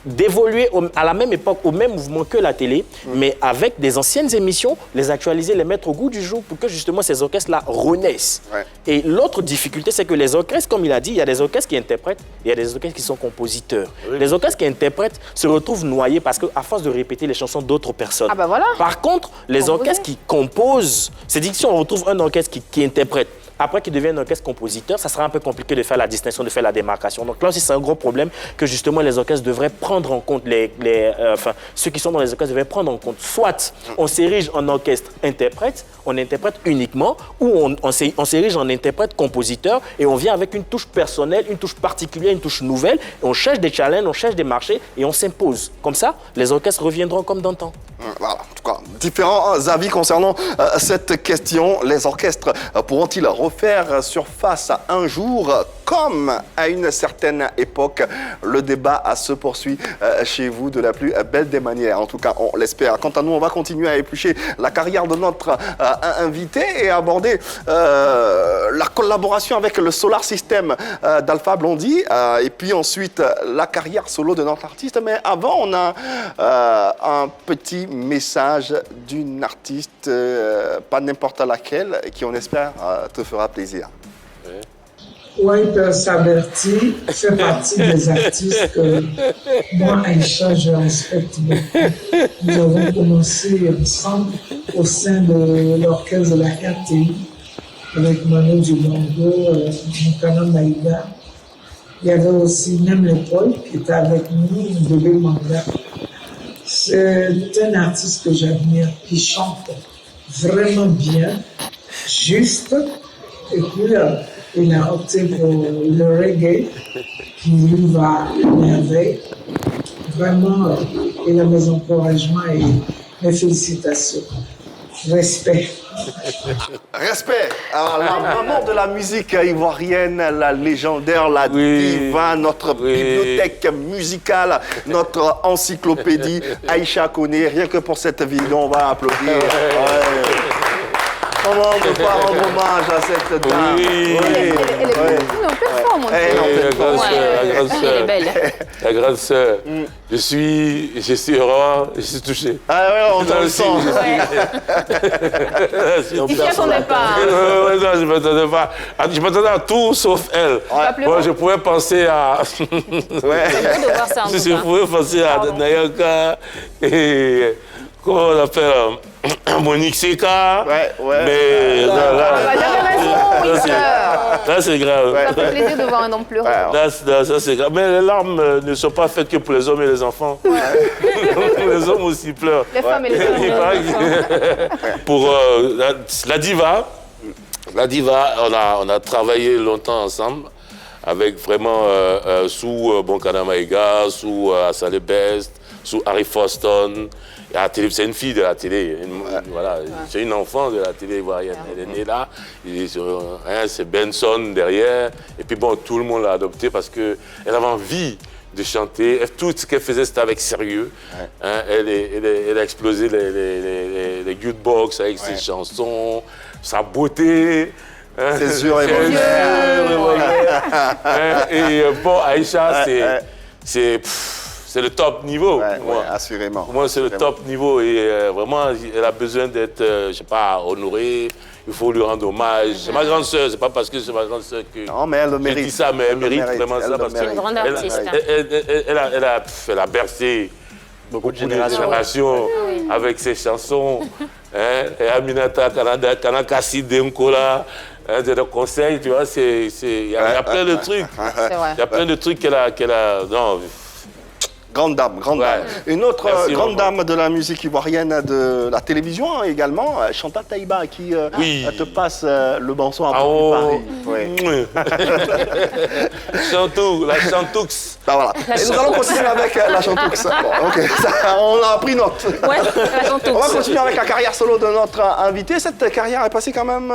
d'évoluer à la même époque, au même mouvement que la télé, mais avec des anciennes émissions, les actualiser, les mettre au goût du jour pour que justement ces orchestres-là renaissent. Et l'autre difficulté, c'est que les orchestres, comme il a dit, il y a des orchestres qui interprètent, il y a des orchestres qui sont compositeurs. Les orchestres qui interprètent se retrouvent noyés parce qu'à force de répéter les chansons d'autres personnes. Ah bah voilà. Par contre, les orchestres qui composent, c'est-à-dire que si on retrouve un orchestre qui interprète, après qu'il devienne un orchestre compositeur, ça sera un peu compliqué de faire la distinction, de faire la démarcation. Donc là aussi, c'est un gros problème que justement les orchestres devraient prendre en compte, ceux qui sont dans les orchestres devraient prendre en compte. Soit on s'érige en orchestre interprète, on interprète uniquement, ou on s'érige en interprète compositeur et on vient avec une touche personnelle, une touche particulière, une touche nouvelle. On cherche des challenges, on cherche des marchés et on s'impose. Comme ça, les orchestres reviendront comme d'antan. Voilà, en tout cas, différents avis concernant cette question. Les orchestres pourront-ils refaire surface un jour? comme à une certaine époque, le débat se poursuit chez vous de la plus belle des manières. En tout cas, on l'espère. Quant à nous, on va continuer à éplucher la carrière de notre invité et aborder la collaboration avec le Solar System d'Alpha Blondy et puis ensuite la carrière solo de notre artiste. Mais avant, on a un petit message d'une artiste, pas n'importe laquelle, qui on espère te fera plaisir. Waipa Saberti fait partie des artistes que moi, Aïcha, je respecte beaucoup. Nous avons commencé ensemble au sein de l'orchestre de la RTI avec Manu Dubongo, Moukana Maïga. Il y avait aussi même l'épaule qui était avec nous, Bébé Manga. C'est un artiste que j'admire, qui chante vraiment bien, juste, et puis il a opté pour le reggae, qui lui va à merveille. Vraiment, il a mes encouragements et mes félicitations. Respect. Respect. Alors, la maman de la musique ivoirienne, la légendaire, la diva, notre bibliothèque musicale, notre encyclopédie, Aïcha Koné. Rien que pour cette vidéo, on va applaudir. Comment on ne peut pas rendre hommage à cette dame? Elle est en pleine forme. La grande sœur. Elle est belle. La grande sœur. Je suis heureux, je suis touché. Ah ouais, on le sent. Tu t'y attendais pas. Non, je ne m'attendais pas. Je m'attendais à tout sauf elle. Moi, je pouvais penser à... C'est beau de voir ça en tout Je cas. pouvais penser à Nayaka et... Comment on appelle Monique Seka. Mais là, c'est grave. Ça fait plaisir de voir un homme pleurer. Là, ça, c'est grave. Mais les larmes ne sont pas faites que pour les hommes et les enfants. Les hommes aussi pleurent. Les femmes et les Il hommes. paraît que pour la diva, on a travaillé longtemps ensemble. Avec vraiment sous Bonkana Maïga, sous Assalé Best, sous Harry Foston. C'est une fille de la télé, voilà, c'est une enfant de la télé ivoirienne. Elle est née là, c'est Benson derrière. Et puis bon, tout le monde l'a adoptée parce qu'elle avait envie de chanter. Tout ce qu'elle faisait, c'était avec sérieux. Elle a explosé les jukebox avec ses chansons, sa beauté. Ses yeux Et bon, Aïcha, c'est le top niveau. Assurément. Pour moi, c'est le top niveau. Et vraiment, elle a besoin d'être, je ne sais pas, honorée. Il faut lui rendre hommage. C'est ma grande sœur. C'est pas parce que c'est ma grande sœur que non, mais elle le mérite. Je dis ça, mais elle mérite vraiment ça. Parce C'est une grande artiste. elle a bercé beaucoup de générations avec ses chansons. Et Aminata Kanakasi Demkola. De conseils, tu vois, il y a plein de trucs. Il y a plein de trucs qu'elle a. Non. Grande dame, grande dame. Une autre grande dame de la musique ivoirienne, de la télévision également, Chantal Taïba, qui te passe le bonsoir à Paris. Chantou, la Chantoux. Ben voilà. Et nous allons continuer avec la Chantoux. Bon, ok, on a pris note. Ouais, la Chantoux. On va continuer avec la carrière solo de notre invité. Cette carrière est passée quand même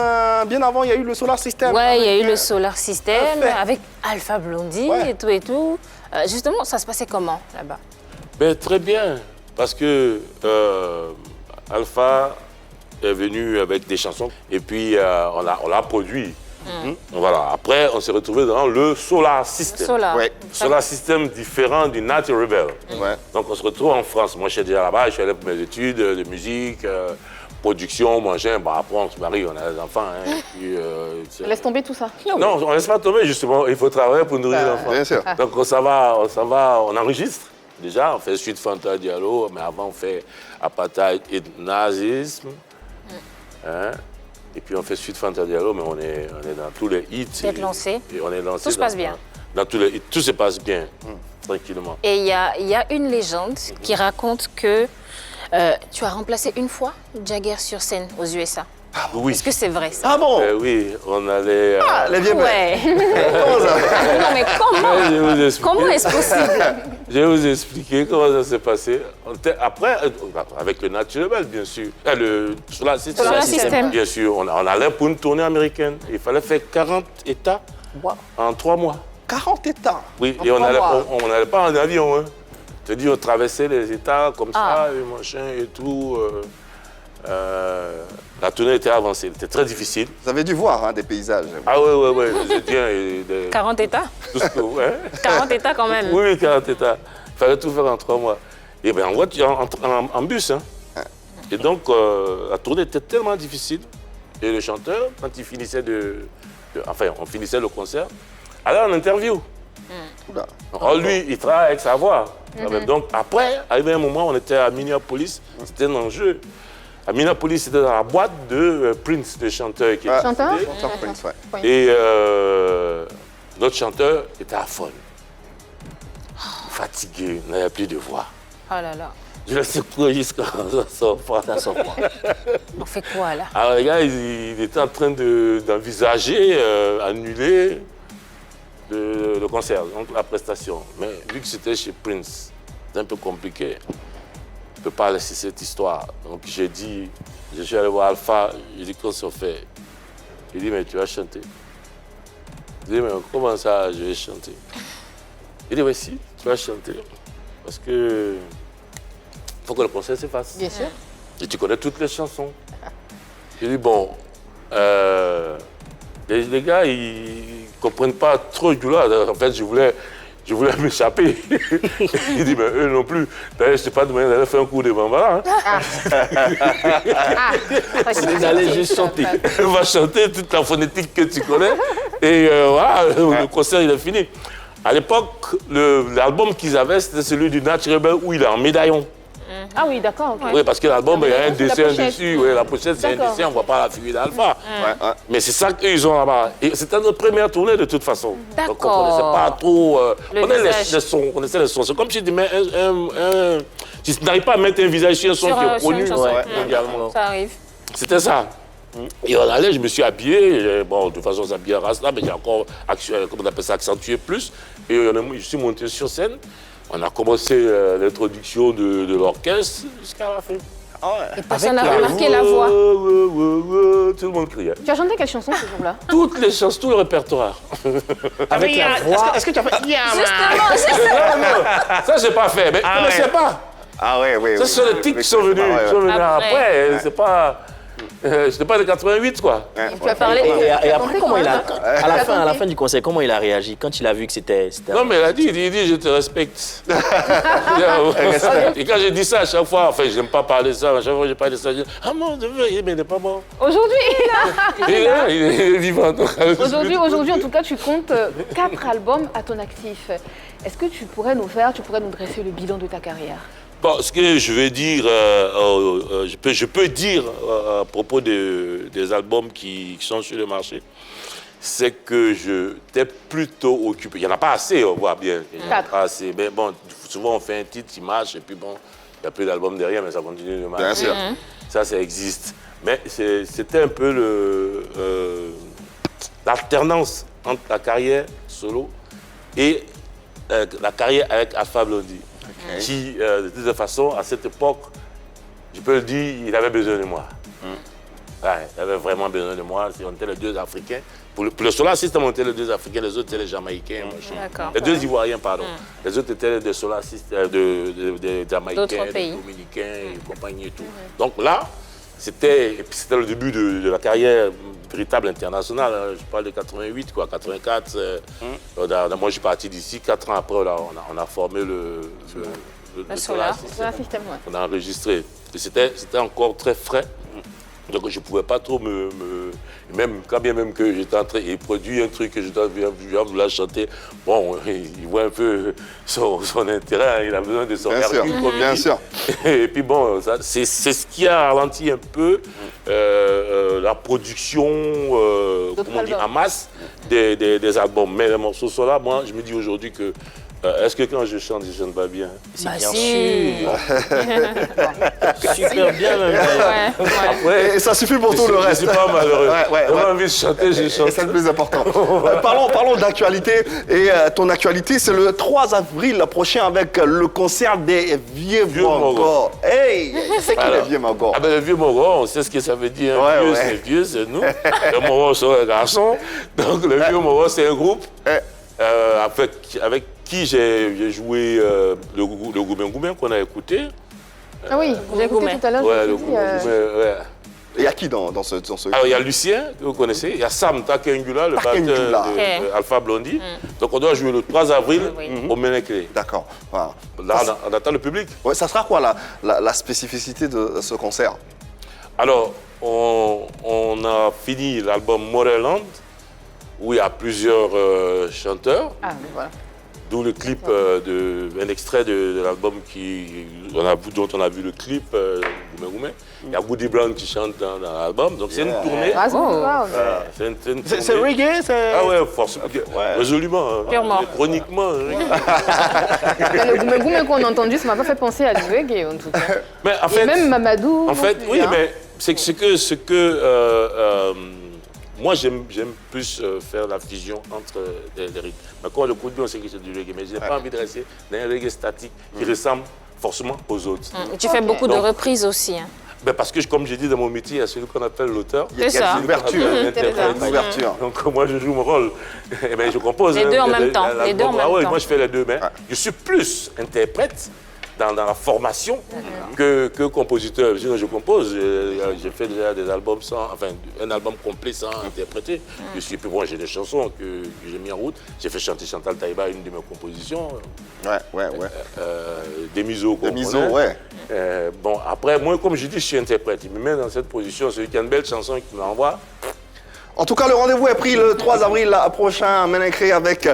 bien avant. Il y a eu le Solar System. Ouais, il y a eu le Solar System avec Alpha Blondy et tout. Justement, ça se passait comment là-bas? Ben, très bien, parce que Alpha est venu avec des chansons et puis on l'a produit. Voilà. Après, on s'est retrouvé dans le Solar System. Solar System différent du Natty Rebel. Donc on se retrouve en France. Moi, j'étais déjà là-bas, je suis allé pour mes études de musique. Production, machin, bah après on se marie, on a des enfants. Hein, et puis, Laisse tomber tout ça. Non, on ne laisse pas tomber, justement. Il faut travailler pour nourrir l'enfant. Bien sûr. Donc ça va, on enregistre. Déjà, on fait Suite Fanta Diallo, mais avant on fait Apartheid et Nazisme. Hein? Et puis on fait Suite Fanta Diallo, mais on est dans tous les hits. Vous êtes lancé. Et on est lancé. Tout se passe bien. Dans tous les hits, tout se passe bien, tranquillement. Et il y a une légende qui raconte que tu as remplacé une fois Jagger sur scène aux USA. Oui. Est-ce que c'est vrai ça? Ah bon? Oui, on allait... les vieux Ouais. Comment ça? Non mais comment est-ce possible? Je vais vous expliquer comment ça s'est passé. Après, avec le Natural, bien sûr. Le Solar System, System. bien sûr. On allait pour une tournée américaine. Il fallait faire 40 États Wow. En 3 mois. 40 États. Oui, En et on 3 mois. n'allait pas en avion. Hein. Je te dis, on traversait les États comme Ah. ça, et machin et tout. La tournée était avancée, elle était très difficile. Vous avez dû voir hein, des paysages. Ah ouais, les Étiens et 40 États tout ce que, ouais. 40 États quand même. Oui, 40 États. Il fallait tout faire en 3 mois. Et bien en voiture, en bus. Hein. Et donc, la tournée était tellement difficile. Et le chanteur, quand il finissait on finissait le concert, allait en interview. Oula. Alors lui, il travaille avec sa voix. Donc après, arrivé un moment, on était à Minneapolis, c'était un enjeu. À Minneapolis, c'était dans la boîte de Prince, le chanteur qui est Chanteur décédé. Chanteur Prince, ouais. Et notre chanteur était à fond. Fatigué, n'avait plus de voix. Oh là là. Je le secouais jusqu'à ça sort pas. Ça sort pas. On fait quoi là? Alors les gars, il était en train d'envisager annuler le concert, donc la prestation. Mais vu que c'était chez Prince, c'était un peu compliqué. Je ne peux pas laisser cette histoire. Donc j'ai dit, je suis allé voir Alpha, j'ai dit qu'on se fait. Il dit, mais tu vas chanter. Je dis, mais comment ça, je vais chanter? Il dit, mais si, tu vas chanter. Parce que il faut que le concert se fasse. Bien sûr. Et tu connais toutes les chansons. J'ai dit, bon, les gars, ils ne comprennent pas trop du là. En fait, je voulais m'échapper. Il dit, mais eux non plus. D'ailleurs, je ne sais pas demain, d'aller faire un cours de bambala. Hein. Vous allez juste chanter. On va chanter toute la phonétique que tu connais. Et voilà, le concert, il est fini. À l'époque, l'album qu'ils avaient, c'était celui du Natch Rebel où il est en médaillon. Ah oui, d'accord. ok. Oui, parce que l'album, il y a un La dessin pochette. dessus. Oui, la pochette, c'est un D'accord. dessin, on ne voit pas la figure d'Alpha. Ouais. Mais c'est ça qu'ils ont là-bas. Et c'était notre première tournée de toute façon. Donc on ne D'accord. connaissait pas trop. Le On connaissait visage. les sons, on connaissait les sons. C'est comme si tu mets tu n'arrives pas à mettre un visage sur un son Sur, qui est sur une connu chanson. mondialement. Ça arrive. C'était ça. Et on allait, je me suis habillé. Bon, de toute façon, j'habillais à Rasta, mais j'ai encore, comment on appelle ça, accentué plus. Et je suis monté sur scène. On a commencé l'introduction de l'orchestre jusqu'à la fin. Et personne n'a remarqué la voix. Tout le monde criait. Tu as chanté quelle chanson ce jour-là? Toutes les chansons, tout le répertoire. Avec la voix. Est-ce que tu as fait... Ça, j'ai pas fait, mais je ne sais pas. Ah ouais, oui. Ça, ce sont les tics qui sont venus, Après. après. C'est pas... je n'étais pas de 88, quoi. Tu as parlé. Et après, chanté comment il a, quoi, à la fin du concert, comment il a réagi quand il a vu que c'était... Non, mais il dit, je te respecte. Et quand je dis ça à chaque fois, enfin, je n'aime pas parler de ça, à chaque fois que je parle de ça, je dis, ah mon Dieu, mais il n'est pas mort. Aujourd'hui, Il est là, il est vivant. aujourd'hui, en tout cas, tu comptes 4 albums à ton actif. Est-ce que tu pourrais nous dresser le bilan de ta carrière? Bon, ce que je vais dire, je peux dire à propos des albums qui sont sur le marché, c'est que j'étais plutôt occupé. Il n'y en a pas assez, on voit bien. Il n'y en a pas assez. Mais bon, souvent on fait un titre qui marche et puis bon, il n'y a plus d'album derrière, mais ça continue de marcher. Bien sûr. Ça existe. Mais c'était un peu l'alternance entre la carrière solo et la carrière avec Alpha Blondy. Qui, de toute façon, à cette époque, je peux le dire, il avait besoin de moi. Ouais, il avait vraiment besoin de moi. On était les 2 Africains. Pour le Solar System, on était les 2 Africains, les autres étaient les Jamaïcains. D'accord. Les 2 Ivoiriens, pardon. Les autres étaient des Solar System, des Jamaïcains, D'autres des pays. Dominicains et compagnie et tout. Donc là, c'était le début de la carrière véritable internationale. Hein. Je parle de 88, quoi, 84. Moi, je suis parti d'ici. 4 ans après, on a formé le Solar. Solar System, ouais. On a enregistré. Et c'était encore très frais. Donc je ne pouvais pas trop même quand bien même que j'étais en train de produire un truc que je dois vouloir chanter, bon, il voit un peu son intérêt, hein, il a besoin de son recul. Bien sûr. Et puis bon, c'est ce qui a ralenti un peu la production comment on dit, en masse des albums. Mais les morceaux sont là, moi je me dis aujourd'hui que Est-ce que quand je chante pas bien? Bah Bien si. Super bien même. Ouais, ouais. Après, Et ça suffit pour tout le reste. Je suis pas malheureux. Ouais. J'ai envie de chanter, je Et chante. c'est le plus important. Parlons d'actualité. Et ton actualité, c'est le 3 avril prochain avec le concert des Vieux Mogos. Hey, c'est qui les Vieux Mogos? Ah ben, le Vieux Mogo, on sait ce que ça veut dire. Ouais, Vieux, ouais. c'est vieux, c'est nous. Le Mogo, c'est un garçon. Donc, le Vieux Mogo, c'est un groupe avec qui j'ai joué le Goumen Goumen qu'on a écouté. Ah oui, j'ai écouté tout à l'heure. Ouais, je le me suis dit, Goumen Goumen, ouais. Il y a qui dans ce... Alors, il y a Lucien, que vous connaissez. Il y a Sam Takengula, le batteur Takengula. de Alpha Blondie. Donc, on doit jouer le 3 avril au Ménéclé. D'accord. Voilà. Là, on attend le public. Ouais, ça sera quoi la spécificité de ce concert? Alors, on a fini l'album Moreland, où il y a plusieurs chanteurs. Ah, mais voilà. D'où le clip, un extrait de l'album dont on a vu le clip, Goumen Goumen. Il y a Goody Brown qui chante dans l'album. Donc c'est une tournée. Ah, c'est pas grave. C'est reggae, c'est... Ah ouais, forcément. Résolument. Hein. Purement. Chroniquement. Mais le Goumen Goumen qu'on a entendu, ça m'a pas fait penser à du reggae en tout cas. Mais en Et fait, même Mamadou. en fait, non plus, oui, hein. mais c'est ce que moi, j'aime plus faire la fusion entre les rythmes. Mais quand le coup de pied, on sait que c'est du reggae. Mais je n'ai pas envie de rester dans un reggae statique qui ressemble forcément aux autres. Tu fais beaucoup de Donc, reprises aussi. Hein. Ben parce que, comme j'ai dit dans mon métier, il y a celui qu'on appelle l'auteur. Il y a C'est ça. une ouverture. l'interprète. Une ouverture. Donc moi, je joue mon rôle. Eh ben, je compose. Les deux en même temps, l'album. les deux en même Ah ouais, temps. moi, je fais les deux. Mais je suis plus interprète dans la formation que compositeur. Sinon, je compose. J'ai fait déjà des albums un album complet sans interpréter. Je suis plus bon, j'ai des chansons que j'ai mis en route. J'ai fait chanter Chantal Taïba, une de mes compositions. Ouais. Des misos. Des misos, ouais. Bon, après, moi, comme je dis, je suis interprète. Il me met dans cette position. Celui qui a une belle chanson qui m'envoie. En tout cas, le rendez-vous est pris le 3 avril prochain à Ménécré avec,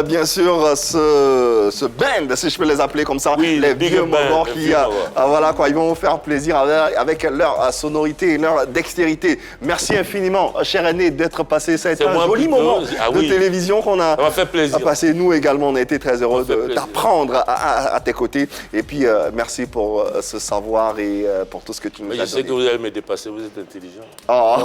bien sûr, ce band, si je peux les appeler comme ça, Oui, les Big Vieux Band, Mogos les qui, Vieux Mogos. voilà quoi, ils vont vous faire plaisir avec leur sonorité et leur dextérité. Merci infiniment, cher aîné, d'être passé. Ça a été C'est un moi joli plutôt. moment Ah de oui. télévision qu'on a Ça m'a fait plaisir. passé. Nous également, on a été très heureux Ça m'a fait plaisir. d'apprendre à tes côtés. Et puis, merci pour ce savoir et pour tout ce que tu nous Mais as je sais donné. que vous allez me dépasser, vous êtes intelligent. Oh.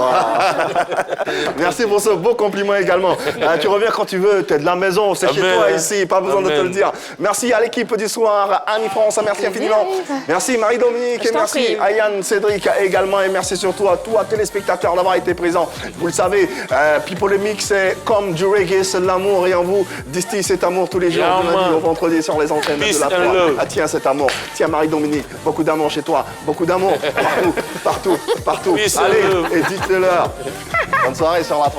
Merci pour ce beau compliment également. Tu reviens quand tu veux, tu es de la maison, c'est chez Amen. toi ici, pas besoin de te Amen. le dire. Merci à l'équipe du soir, Annie-France, merci infiniment. Merci Marie-Dominique, Je et t'en merci prie. Ayane, Cédric également, et merci surtout à tous les téléspectateurs d'avoir été présents. Vous le savez, People Mix, c'est comme du reggae, c'est de l'amour, et en vous distille cet amour tous les jours, Yeah, du lundi man. au vendredi sur les antennes Peace de la and foi. love. Ah, tiens cet amour, tiens Marie-Dominique, beaucoup d'amour chez toi, beaucoup d'amour partout. Peace and Allez, love. et dites-le leur. Bonne soirée sur la 3.